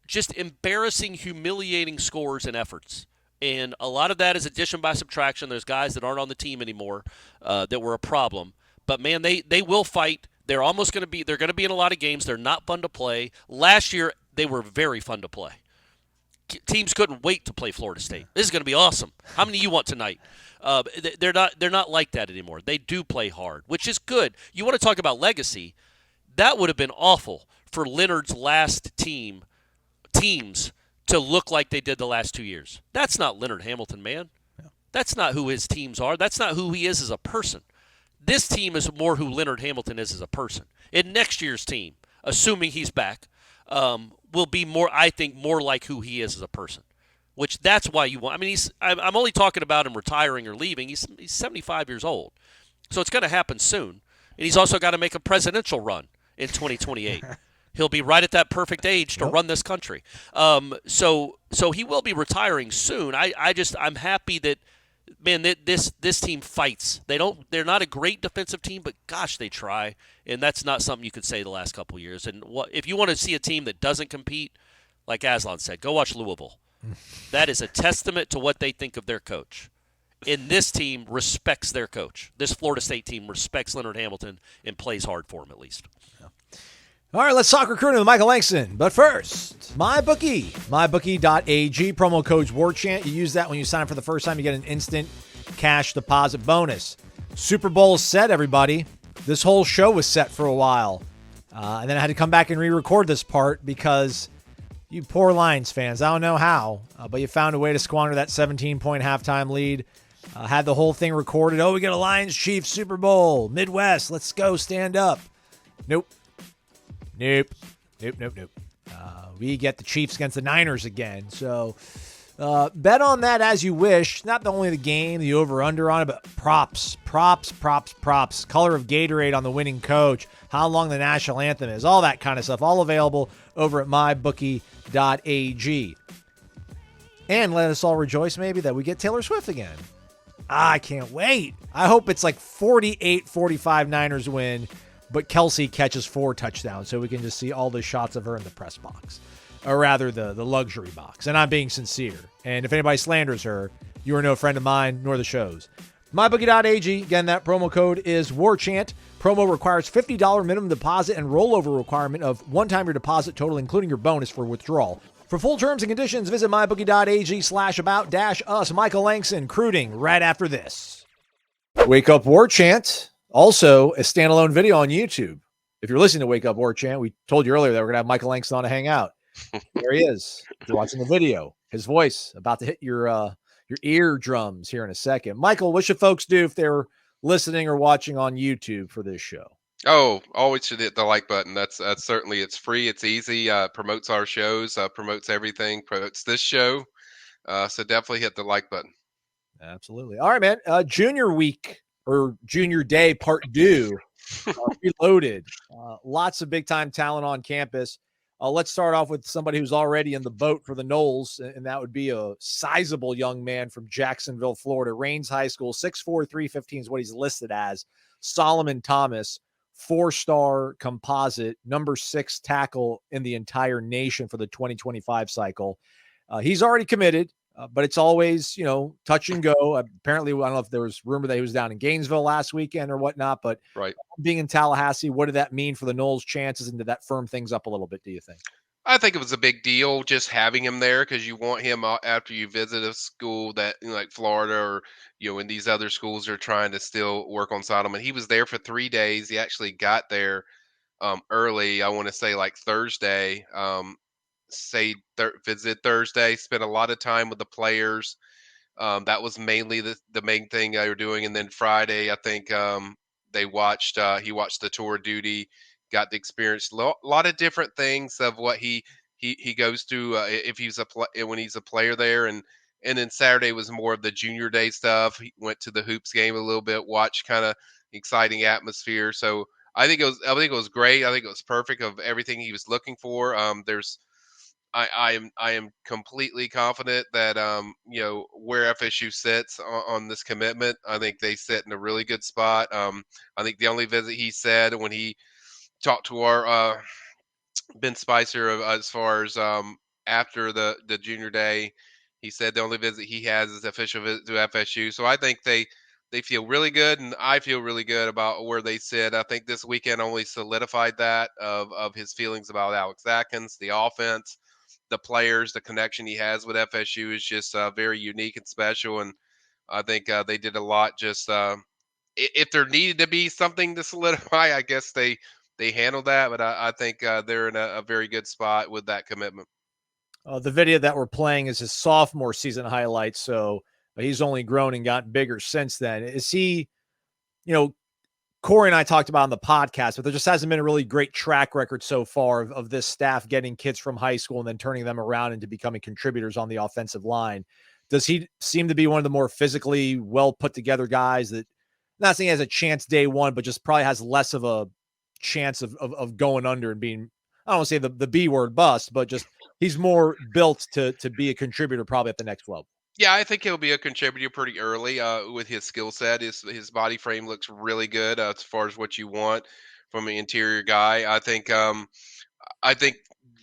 just embarrassing, humiliating scores and efforts. And a lot of that is addition by subtraction. There's guys that aren't on the team anymore that were a problem. But, man, they will fight. They're almost going to be – they're going to be in a lot of games. They're not fun to play. Last year, they were very fun to play. Teams couldn't wait to play Florida State. This is going to be awesome. How many you want tonight? They're not like that anymore. They do play hard, which is good. You want to talk about legacy? That would have been awful for Leonard's last teams to look like they did the last 2 years. That's not Leonard Hamilton, man. That's not who his teams are. That's not who he is as a person. This team is more who Leonard Hamilton is as a person. And next year's team, assuming he's back, will be more, I think, more like who he is as a person. Which that's why you want. I mean, I'm only talking about him retiring or leaving. He's 75 years old, so it's going to happen soon. And he's also got to make a presidential run in 2028. He'll be right at that perfect age to run this country. So he will be retiring soon. I'm happy that, man, this team fights. They're not a great defensive team, but gosh, they try. And that's not something you could say the last couple of years. And if you want to see a team that doesn't compete, like Aslan said, go watch Louisville. That is a testament to what they think of their coach. And this team respects their coach. This Florida State team respects Leonard Hamilton and plays hard for him, at least. All right, let's talk recruiting with Michael Langston. But first, MyBookie. MyBookie.ag, promo code WARCHANT. You use that when you sign up for the first time. You get an instant cash deposit bonus. Super Bowl is set, everybody. This whole show was set for a while. And then I had to come back and re-record this part because you poor Lions fans, I don't know how, but you found a way to squander that 17-point halftime lead. Had the whole thing recorded. Oh, we got a Lions-Chiefs Super Bowl. Midwest, let's go, stand up. Nope. We get the Chiefs against the Niners again. So bet on that as you wish. Not only the game, the over-under on it, but props. Color of Gatorade on the winning coach. How long the national anthem is. All that kind of stuff. All available over at mybookie.ag. And let us all rejoice maybe that we get Taylor Swift again. I can't wait. I hope it's like 48-45 Niners win, but Kelsey catches 4 touchdowns so we can just see all the shots of her in the press box. Or rather, the luxury box. And I'm being sincere. And if anybody slanders her, you are no friend of mine nor the show's. MyBookie.ag. Again, that promo code is WARCHANT. Promo requires $50 minimum deposit and rollover requirement of one-time your deposit total, including your bonus for withdrawal. For full terms and conditions, visit mybookie.ag/about-us. Michael Langston, recruiting right after this. Wake Up War Chant, also a standalone video on YouTube. If you're listening to Wake Up War Chant, we told you earlier that we're going to have Michael Langston on to hang out. There he is. If you're watching the video, his voice about to hit your eardrums here in a second. Michael, what should folks do if they're listening or watching on YouTube for this show? Oh, always should hit the like button. That's certainly it's free, it's easy, promotes our shows, promotes everything, promotes this show. So definitely hit the like button. Absolutely. All right, man. Junior week or junior day part due. Reloaded. Lots of big time talent on campus. Let's start off with somebody who's already in the boat for the Noles, and that would be a sizable young man from Jacksonville, Florida. Rains High School, 6'4", 315 is what he's listed as. Solomon Thomas, 4-star composite, number 6 tackle in the entire nation for the 2025 cycle. He's already committed. But it's always, touch and go. Apparently, I don't know if there was rumor that he was down in Gainesville last weekend or whatnot, but Right. being in Tallahassee, what did that mean for the Noles' chances, and did that firm things up a little bit, do you think? I think it was a big deal just having him there because you want him after you visit a school that like Florida or in these other schools are trying to still work on Solomon. He was there for 3 days. He actually got there early. I want to say like Thursday. Visit Thursday. Spent a lot of time with the players. That was mainly the main thing they were doing. And then Friday, I think they watched. He watched the tour of duty, got the experience. Lot of different things of what he goes through if he's when he's a player there. And then Saturday was more of the junior day stuff. He went to the hoops game a little bit, watched kind of exciting atmosphere. So I think it was great. I think it was perfect of everything he was looking for. I am completely confident that where FSU sits on this commitment, I think they sit in a really good spot. I think the only visit he said when he talked to our Ben Spicer as far as after the junior day, he said the only visit he has is official visit to FSU. So I think they feel really good, and I feel really good about where they sit. I think this weekend only solidified that of his feelings about Alex Atkins, the offense, the players, the connection he has with FSU is just very unique and special. And I think they did a lot. Just if there needed to be something to solidify, I guess they handled that. But I think they're in a very good spot with that commitment. The video that we're playing is his sophomore season highlights, so he's only grown and gotten bigger since then. Is he, Corey and I talked about on the podcast, but there just hasn't been a really great track record so far of this staff getting kids from high school and then turning them around into becoming contributors on the offensive line. Does he seem to be one of the more physically well put together guys that, not saying he has a chance day one, but just probably has less of a chance of going under and being, I don't want to say the B word bust, but just he's more built to be a contributor probably at the next level? Yeah, I think he'll be a contributor pretty early with his skill set. His body frame looks really good as far as what you want from an interior guy. I think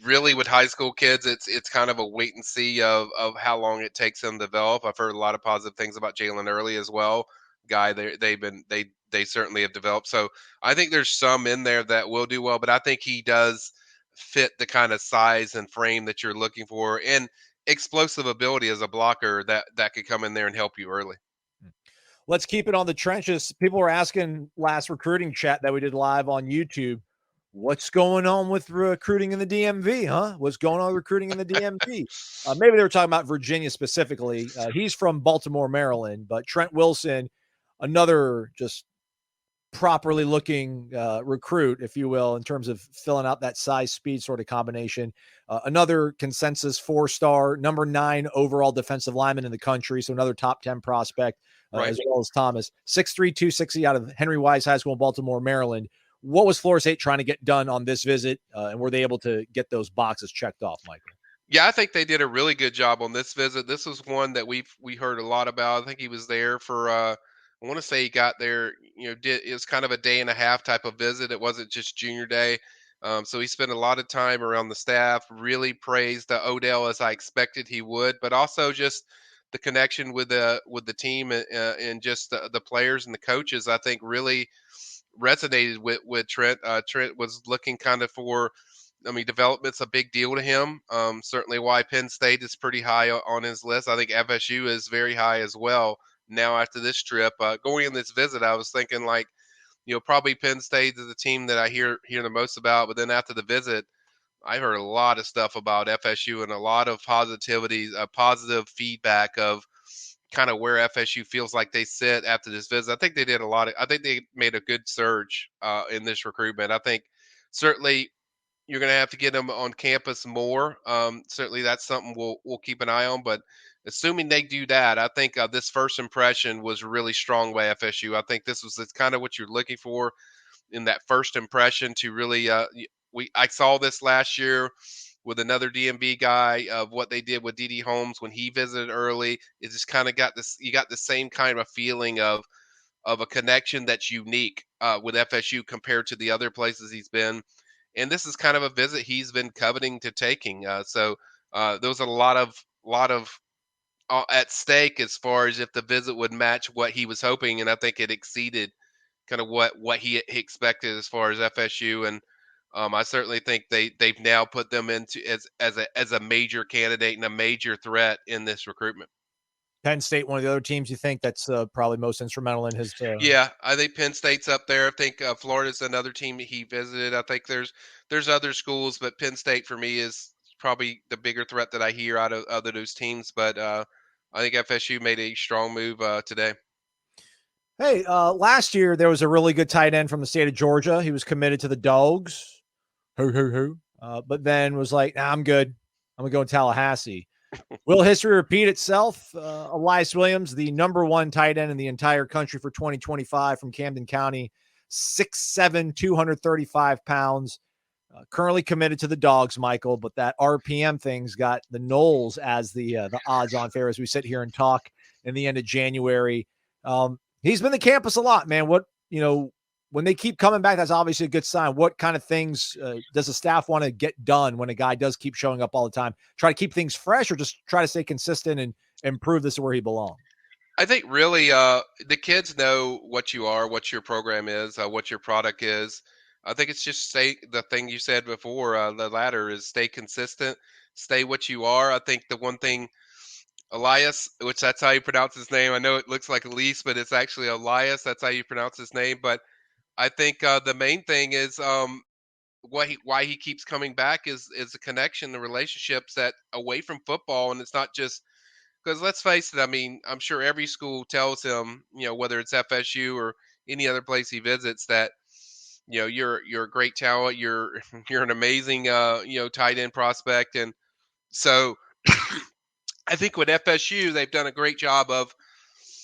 really with high school kids, it's kind of a wait and see of how long it takes them to develop. I've heard a lot of positive things about Jalen Early as well. Guy they certainly have developed. So I think there's some in there that will do well, but I think he does fit the kind of size and frame that you're looking for and explosive ability as a blocker that could come in there and help you early. Let's keep it on the trenches. People were asking last recruiting chat that we did live on YouTube, what's going on with recruiting in the DMV, huh? What's going on with recruiting in the DMV? Maybe they were talking about Virginia specifically. He's from Baltimore, Maryland, but Trent Wilson, another just properly looking recruit, if you will, in terms of filling out that size speed sort of combination. Another consensus 4-star, number 9 overall defensive lineman in the country. So another top 10 prospect, Right. as well as Thomas. 6'3", 260 out of Henry Wise High School in Baltimore, Maryland. What was Florida State trying to get done on this visit? And were they able to get those boxes checked off, Michael? Yeah, I think they did a really good job on this visit. This was one that we heard a lot about. I think he was there for I want to say he got there, it was kind of a day and a half type of visit. It wasn't just junior day. So he spent a lot of time around the staff, really praised Odell as I expected he would, but also just the connection with the team and just the players and the coaches, I think really resonated with Trent. Trent was looking kind of for, I mean, development's a big deal to him. Certainly why Penn State is pretty high on his list. I think FSU is very high as well. Now after this trip, going on this visit, I was thinking like, probably Penn State is the team that I hear the most about. But then after the visit, I heard a lot of stuff about FSU and a lot of positivity, positive feedback of kind of where FSU feels like they sit after this visit. I think they did I think they made a good surge in this recruitment. I think certainly you're going to have to get them on campus more. Certainly that's something we'll keep an eye on. But assuming they do that, I think this first impression was really strong by FSU. I think it's kind of what you're looking for in that first impression to really. I saw this last year with another DMV guy of what they did with D.D. Holmes when he visited early. It just kind of got this. You got the same kind of feeling of a connection that's unique with FSU compared to the other places he's been. And this is kind of a visit he's been coveting to taking. So there was a lot of at stake as far as if the visit would match what he was hoping, and I think it exceeded kind of what he expected as far as FSU. And I certainly think they've now put them into as a major candidate and a major threat in this recruitment. Penn State, one of the other teams you think that's probably most instrumental in his. Yeah, I think Penn State's up there. I think Florida's another team that he visited. I think there's other schools, but Penn State for me is probably the bigger threat that I hear out of other those teams. But I think FSU made a strong move today. Hey, last year there was a really good tight end from the state of Georgia. He was committed to the Dogs. But then was like, nah, I'm good. I'm going to go in Tallahassee. Will history repeat itself? Elias Williams, the number one tight end in the entire country for 2025 from Camden County, 6'7", 235 pounds, currently committed to the Dogs, Michael, but that RPM thing's got the Noles as the odds-on favorite as we sit here and talk in the end of January. He's been the campus a lot, man. When they keep coming back, that's obviously a good sign. What kind of things does the staff want to get done when a guy does keep showing up all the time? Try to keep things fresh or just try to stay consistent and improve this where he belongs? I think really the kids know what you are, what your program is, what your product is. I think it's just the thing you said before, the latter is stay consistent, stay what you are. I think the one thing Elias, which that's how you pronounce his name. I know it looks like Elise, but it's actually Elias. That's how you pronounce his name. But I think the main thing is why he keeps coming back is the connection, the relationships that away from football, and it's not just because let's face it. I mean, I'm sure every school tells him, whether it's FSU or any other place he visits, that you're a great talent, you're an amazing tight end prospect, and so I think with FSU they've done a great job of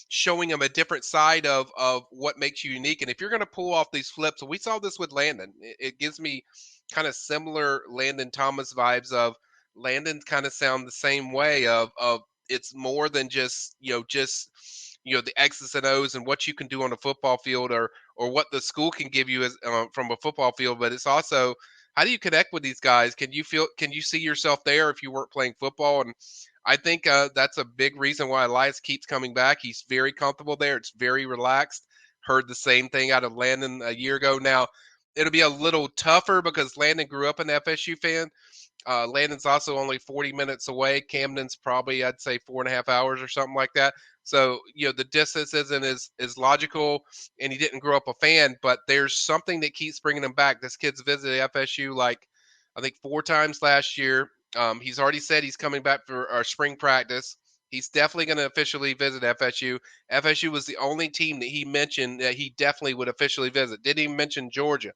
showing them a different side of what makes you unique. And if you're going to pull off these flips, and we saw this with Landon, it gives me kind of similar Landon Thomas vibes of Landon kind of sound the same way of it's more than just the X's and O's and what you can do on a football field or what the school can give you as from a football field, but it's also how do you connect with these guys? Can you see yourself there if you weren't playing football? And I think that's a big reason why Elias keeps coming back. He's very comfortable there. It's very relaxed. Heard the same thing out of Landon a year ago. Now, it'll be a little tougher because Landon grew up an FSU fan. Landon's also only 40 minutes away. Camden's probably, I'd say, 4.5 hours or something like that. So, the distance isn't as logical, and he didn't grow up a fan, but there's something that keeps bringing him back. This kid's visited FSU I think 4 times last year. He's already said he's coming back for our spring practice. He's definitely going to officially visit FSU. FSU was the only team that he mentioned that he definitely would officially visit. Didn't even mention Georgia.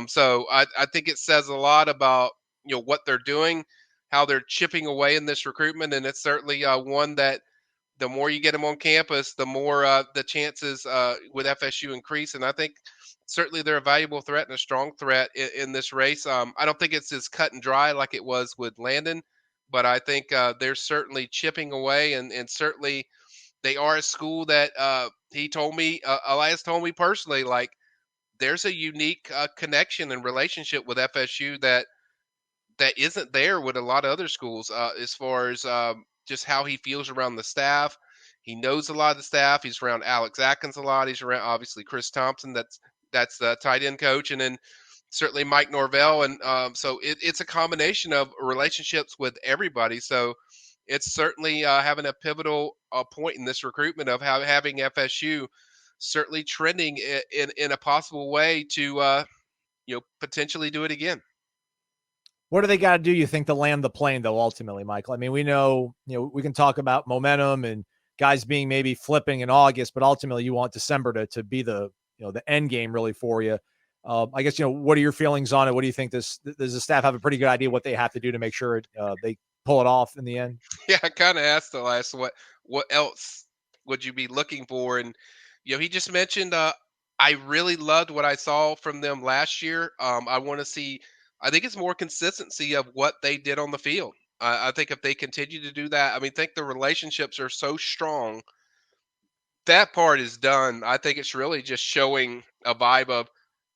So I think it says a lot about what they're doing, how they're chipping away in this recruitment, and it's certainly one that the more you get them on campus, the more the chances with FSU increase. And I think certainly they're a valuable threat and a strong threat in this race. I don't think it's as cut and dry like it was with Landon, but I think they're certainly chipping away, and certainly they are a school that Elias told me personally, like there's a unique connection and relationship with FSU that isn't there with a lot of other schools as far as just how he feels around the staff. He knows a lot of the staff. He's around Alex Atkins a lot. He's around obviously Chris Thompson. That's the tight end coach, and then certainly Mike Norvell. And so it's a combination of relationships with everybody. So it's certainly having a pivotal point in this recruitment of having FSU certainly trending in a possible way to potentially do it again. What do they got to do, you think, to land the plane, though, ultimately, Michael? I mean, we know, we can talk about momentum and guys being maybe flipping in August, but ultimately you want December to be the end game really for you. I guess, what are your feelings on it? What do you think does the staff have a pretty good idea what they have to do to make sure they pull it off in the end? Yeah, I kind of asked the last what else would you be looking for, and he just mentioned I really loved what I saw from them last year. I want to see. I think it's more consistency of what they did on the field. I think if they continue to do that, I mean, think the relationships are so strong. That part is done. I think it's really just showing a vibe of,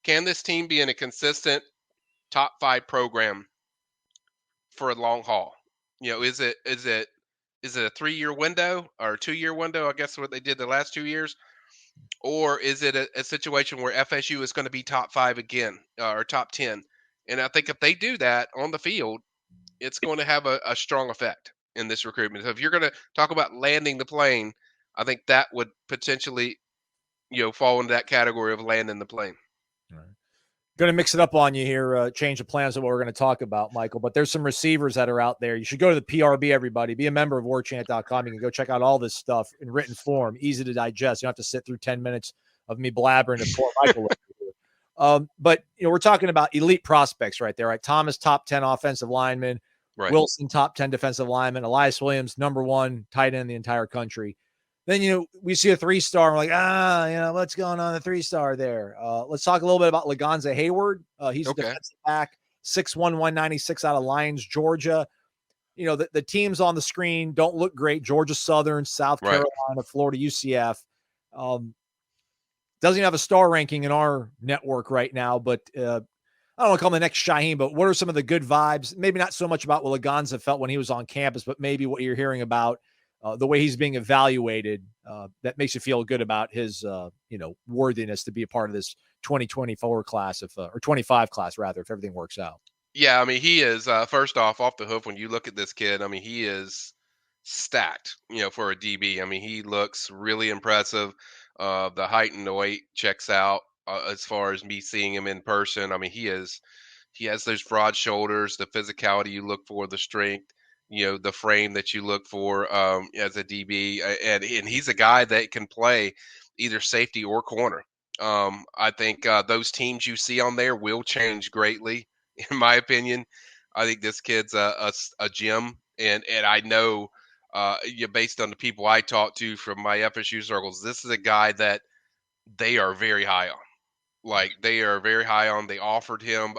can this team be in a consistent top 5 program for a long haul? Is it a 3-year window or a 2-year window? I guess what they did the last 2 years, or is it a situation where FSU is going to be top 5 again, or top 10? And I think if they do that on the field, it's going to have a strong effect in this recruitment. So if you're going to talk about landing the plane, I think that would potentially fall into that category of landing the plane. Going to mix it up on you here, change the plans of what we're going to talk about, Michael. But there's some receivers that are out there. You should go to the PRB, everybody. Be a member of warchant.com. You can go check out all this stuff in written form, easy to digest. You don't have to sit through 10 minutes of me blabbering to poor Michael. But we're talking about elite prospects right there, right? Thomas, top 10 offensive lineman. Right. Wilson, top 10 defensive lineman. Elias Williams, number 1 tight end in the entire country. Then, we see a 3-star. And we're like, what's going on the 3-star there? Let's talk a little bit about Lagonza Hayward. He's a defensive back, 6'1", 196 out of Lyons, Georgia. The teams on the screen don't look great. Georgia Southern, South Carolina, Florida, UCF. Doesn't even have a star ranking in our network right now, but I don't want to call him the next Shaheem, but what are some of the good vibes? Maybe not so much about what Lagonza felt when he was on campus, but maybe what you're hearing about the way he's being evaluated that makes you feel good about his, worthiness to be a part of this 2024 class, or 25 class rather, if everything works out. Yeah, I mean, he is first off the hook. When you look at this kid, I mean, he is stacked. For a DB, I mean, he looks really impressive. The height and the weight checks out as far as me seeing him in person. I mean, he has those broad shoulders, the physicality you look for, the strength. The frame that you look for as a DB, and he's a guy that can play either safety or corner. I think those teams you see on there will change greatly, in my opinion. I think this kid's a gem, and I know, based on the people I talk to from my FSU circles, this is a guy that they are very high on. Like, they are very high on. They offered him,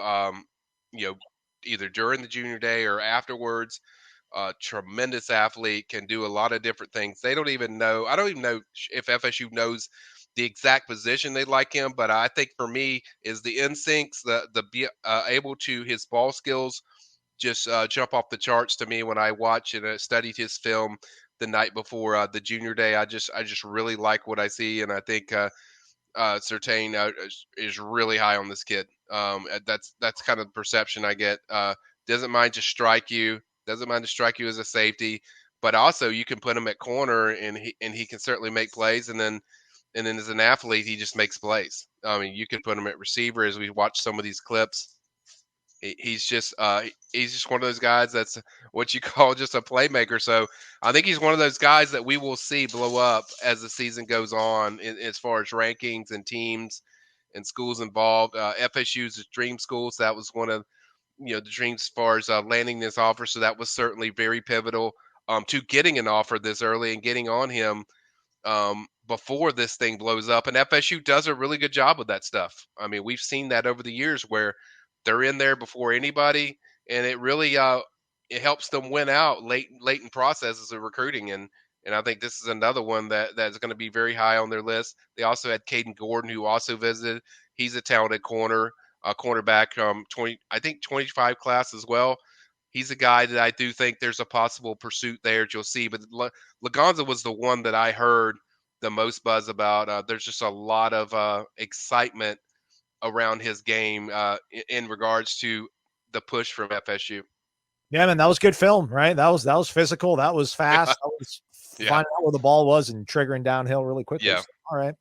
either during the junior day or afterwards. Tremendous athlete, can do a lot of different things. They don't even know. I don't even know if FSU knows the exact position they like him, but I think for me is the instincts, the be able to, his ball skills just jump off the charts to me when I watch and studied his film the night before the junior day. I just really like what I see, and I think Surtain is really high on this kid. That's kind of the perception I get. Doesn't mind to strike you. Doesn't mind to strike you as a safety, but also you can put him at corner, and he can certainly make plays. And then as an athlete, he just makes plays. I mean, you can put him at receiver. As we watch some of these clips, he's just one of those guys that's what you call just a playmaker. So I think he's one of those guys that we will see blow up as the season goes on, as far as rankings and teams and schools involved. FSU's a dream school, so that was one of the dreams as far as landing this offer. So that was certainly very pivotal to getting an offer this early and getting on him before this thing blows up. And FSU does a really good job with that stuff. I mean, we've seen that over the years where they're in there before anybody, and it really it helps them win out late in processes of recruiting. And I think this is another one that's going to be very high on their list. They also had Caden Gordon, who also visited. He's a talented cornerback, 25 class as well. He's a guy that I do think there's a possible pursuit there. You'll see, but Lagonza was the one that I heard the most buzz about. There's just a lot of excitement around his game in regards to the push from FSU. Yeah, man, that was good film, right? That was physical. That was fast. That was finding out where the ball was and triggering downhill really quickly. Yeah. So, all right.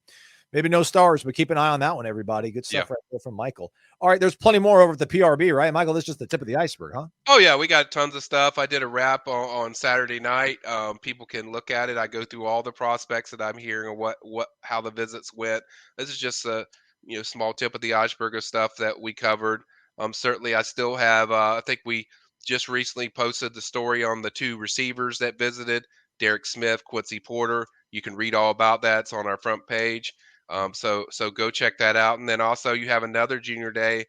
Maybe no stars, but keep an eye on that one, everybody. Good stuff Yeah. right there from Michael. All right, there's plenty more over at the PRB, right, Michael? This is just the tip of the iceberg, huh? Oh yeah, we got tons of stuff. I did a wrap on Saturday night. People can look at it. I go through all the prospects that I'm hearing and how the visits went. This is just a small tip of the iceberg of stuff that we covered. Certainly, I still have. I think we just recently posted the story on the 2 receivers that visited, Derek Smith, Quincy Porter. You can read all about that. It's on our front page. So go check that out. And then also you have another junior day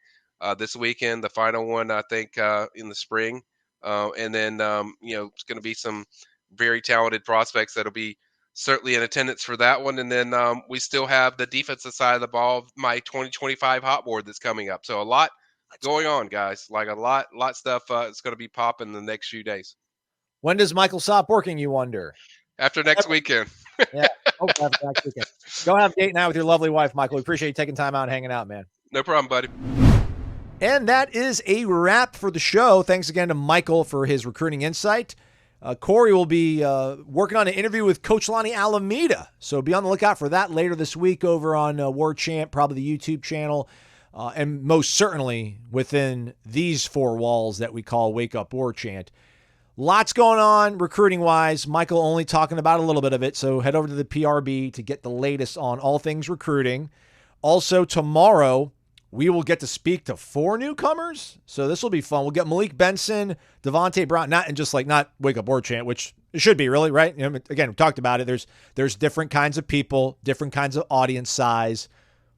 this weekend, the final one, I think, in the spring. And then, it's going to be some very talented prospects that'll be certainly in attendance for that one. And then we still have the defensive side of the ball, my 2025 hot board that's coming up. So a lot going on, guys. Like a lot stuff it's going to be popping in the next few days. When does Michael stop working, you wonder? After next weekend. Yeah. After next weekend. Go have a date night with your lovely wife, Michael. We appreciate you taking time out and hanging out, man. No problem, buddy. And that is a wrap for the show. Thanks again to Michael for his recruiting insight. Corey will be working on an interview with Coach Lonnie Alameda, so be on the lookout for that later this week over on Warchant, probably the YouTube channel, and most certainly within these 4 walls that we call Wake Up Warchant. Lots going on recruiting-wise. Michael only talking about a little bit of it, so head over to the PRB to get the latest on all things recruiting. Also, tomorrow, we will get to speak to 4 newcomers, so this will be fun. We'll get Malik Benson, Devontae Brown, not Wake Up Warchant, which it should be, really, right? Again, we talked about it. There's different kinds of people, different kinds of audience size.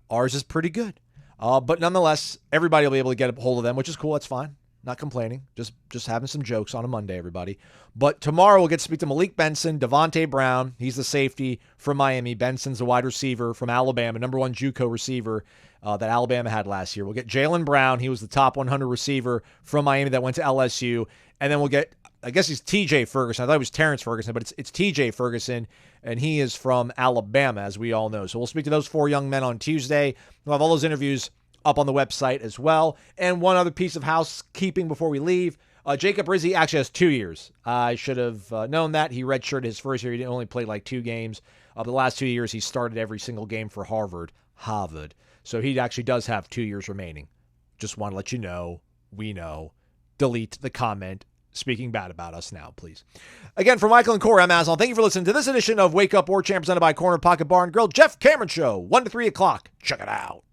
Ours is pretty good. But nonetheless, everybody will be able to get a hold of them, which is cool. That's fine. Not complaining. Just having some jokes on a Monday, everybody. But tomorrow we'll get to speak to Malik Benson, Devontae Brown. He's the safety from Miami. Benson's a wide receiver from Alabama, number 1 JUCO receiver that Alabama had last year. We'll get Jalen Brown. He was the top 100 receiver from Miami that went to LSU. And then we'll get, I guess he's TJ Ferguson. I thought it was Terrence Ferguson, but it's TJ Ferguson, and he is from Alabama, as we all know. So we'll speak to those 4 young men on Tuesday. We'll have all those interviews up on the website as well. And one other piece of housekeeping before we leave. Jacob Rizzi actually has 2 years. I should have known that. He redshirted his first year. He only played like 2 games. The last 2 years, he started every single game for Harvard. So he actually does have 2 years remaining. Just want to let you know. We know. Delete the comment speaking bad about us now, please. Again, for Michael and Corey, I'm Aslan. Thank you for listening to this edition of Wake Up Warchant presented by Corner Pocket Bar and Grill. Jeff Cameron Show, 1 to 3 o'clock. Check it out.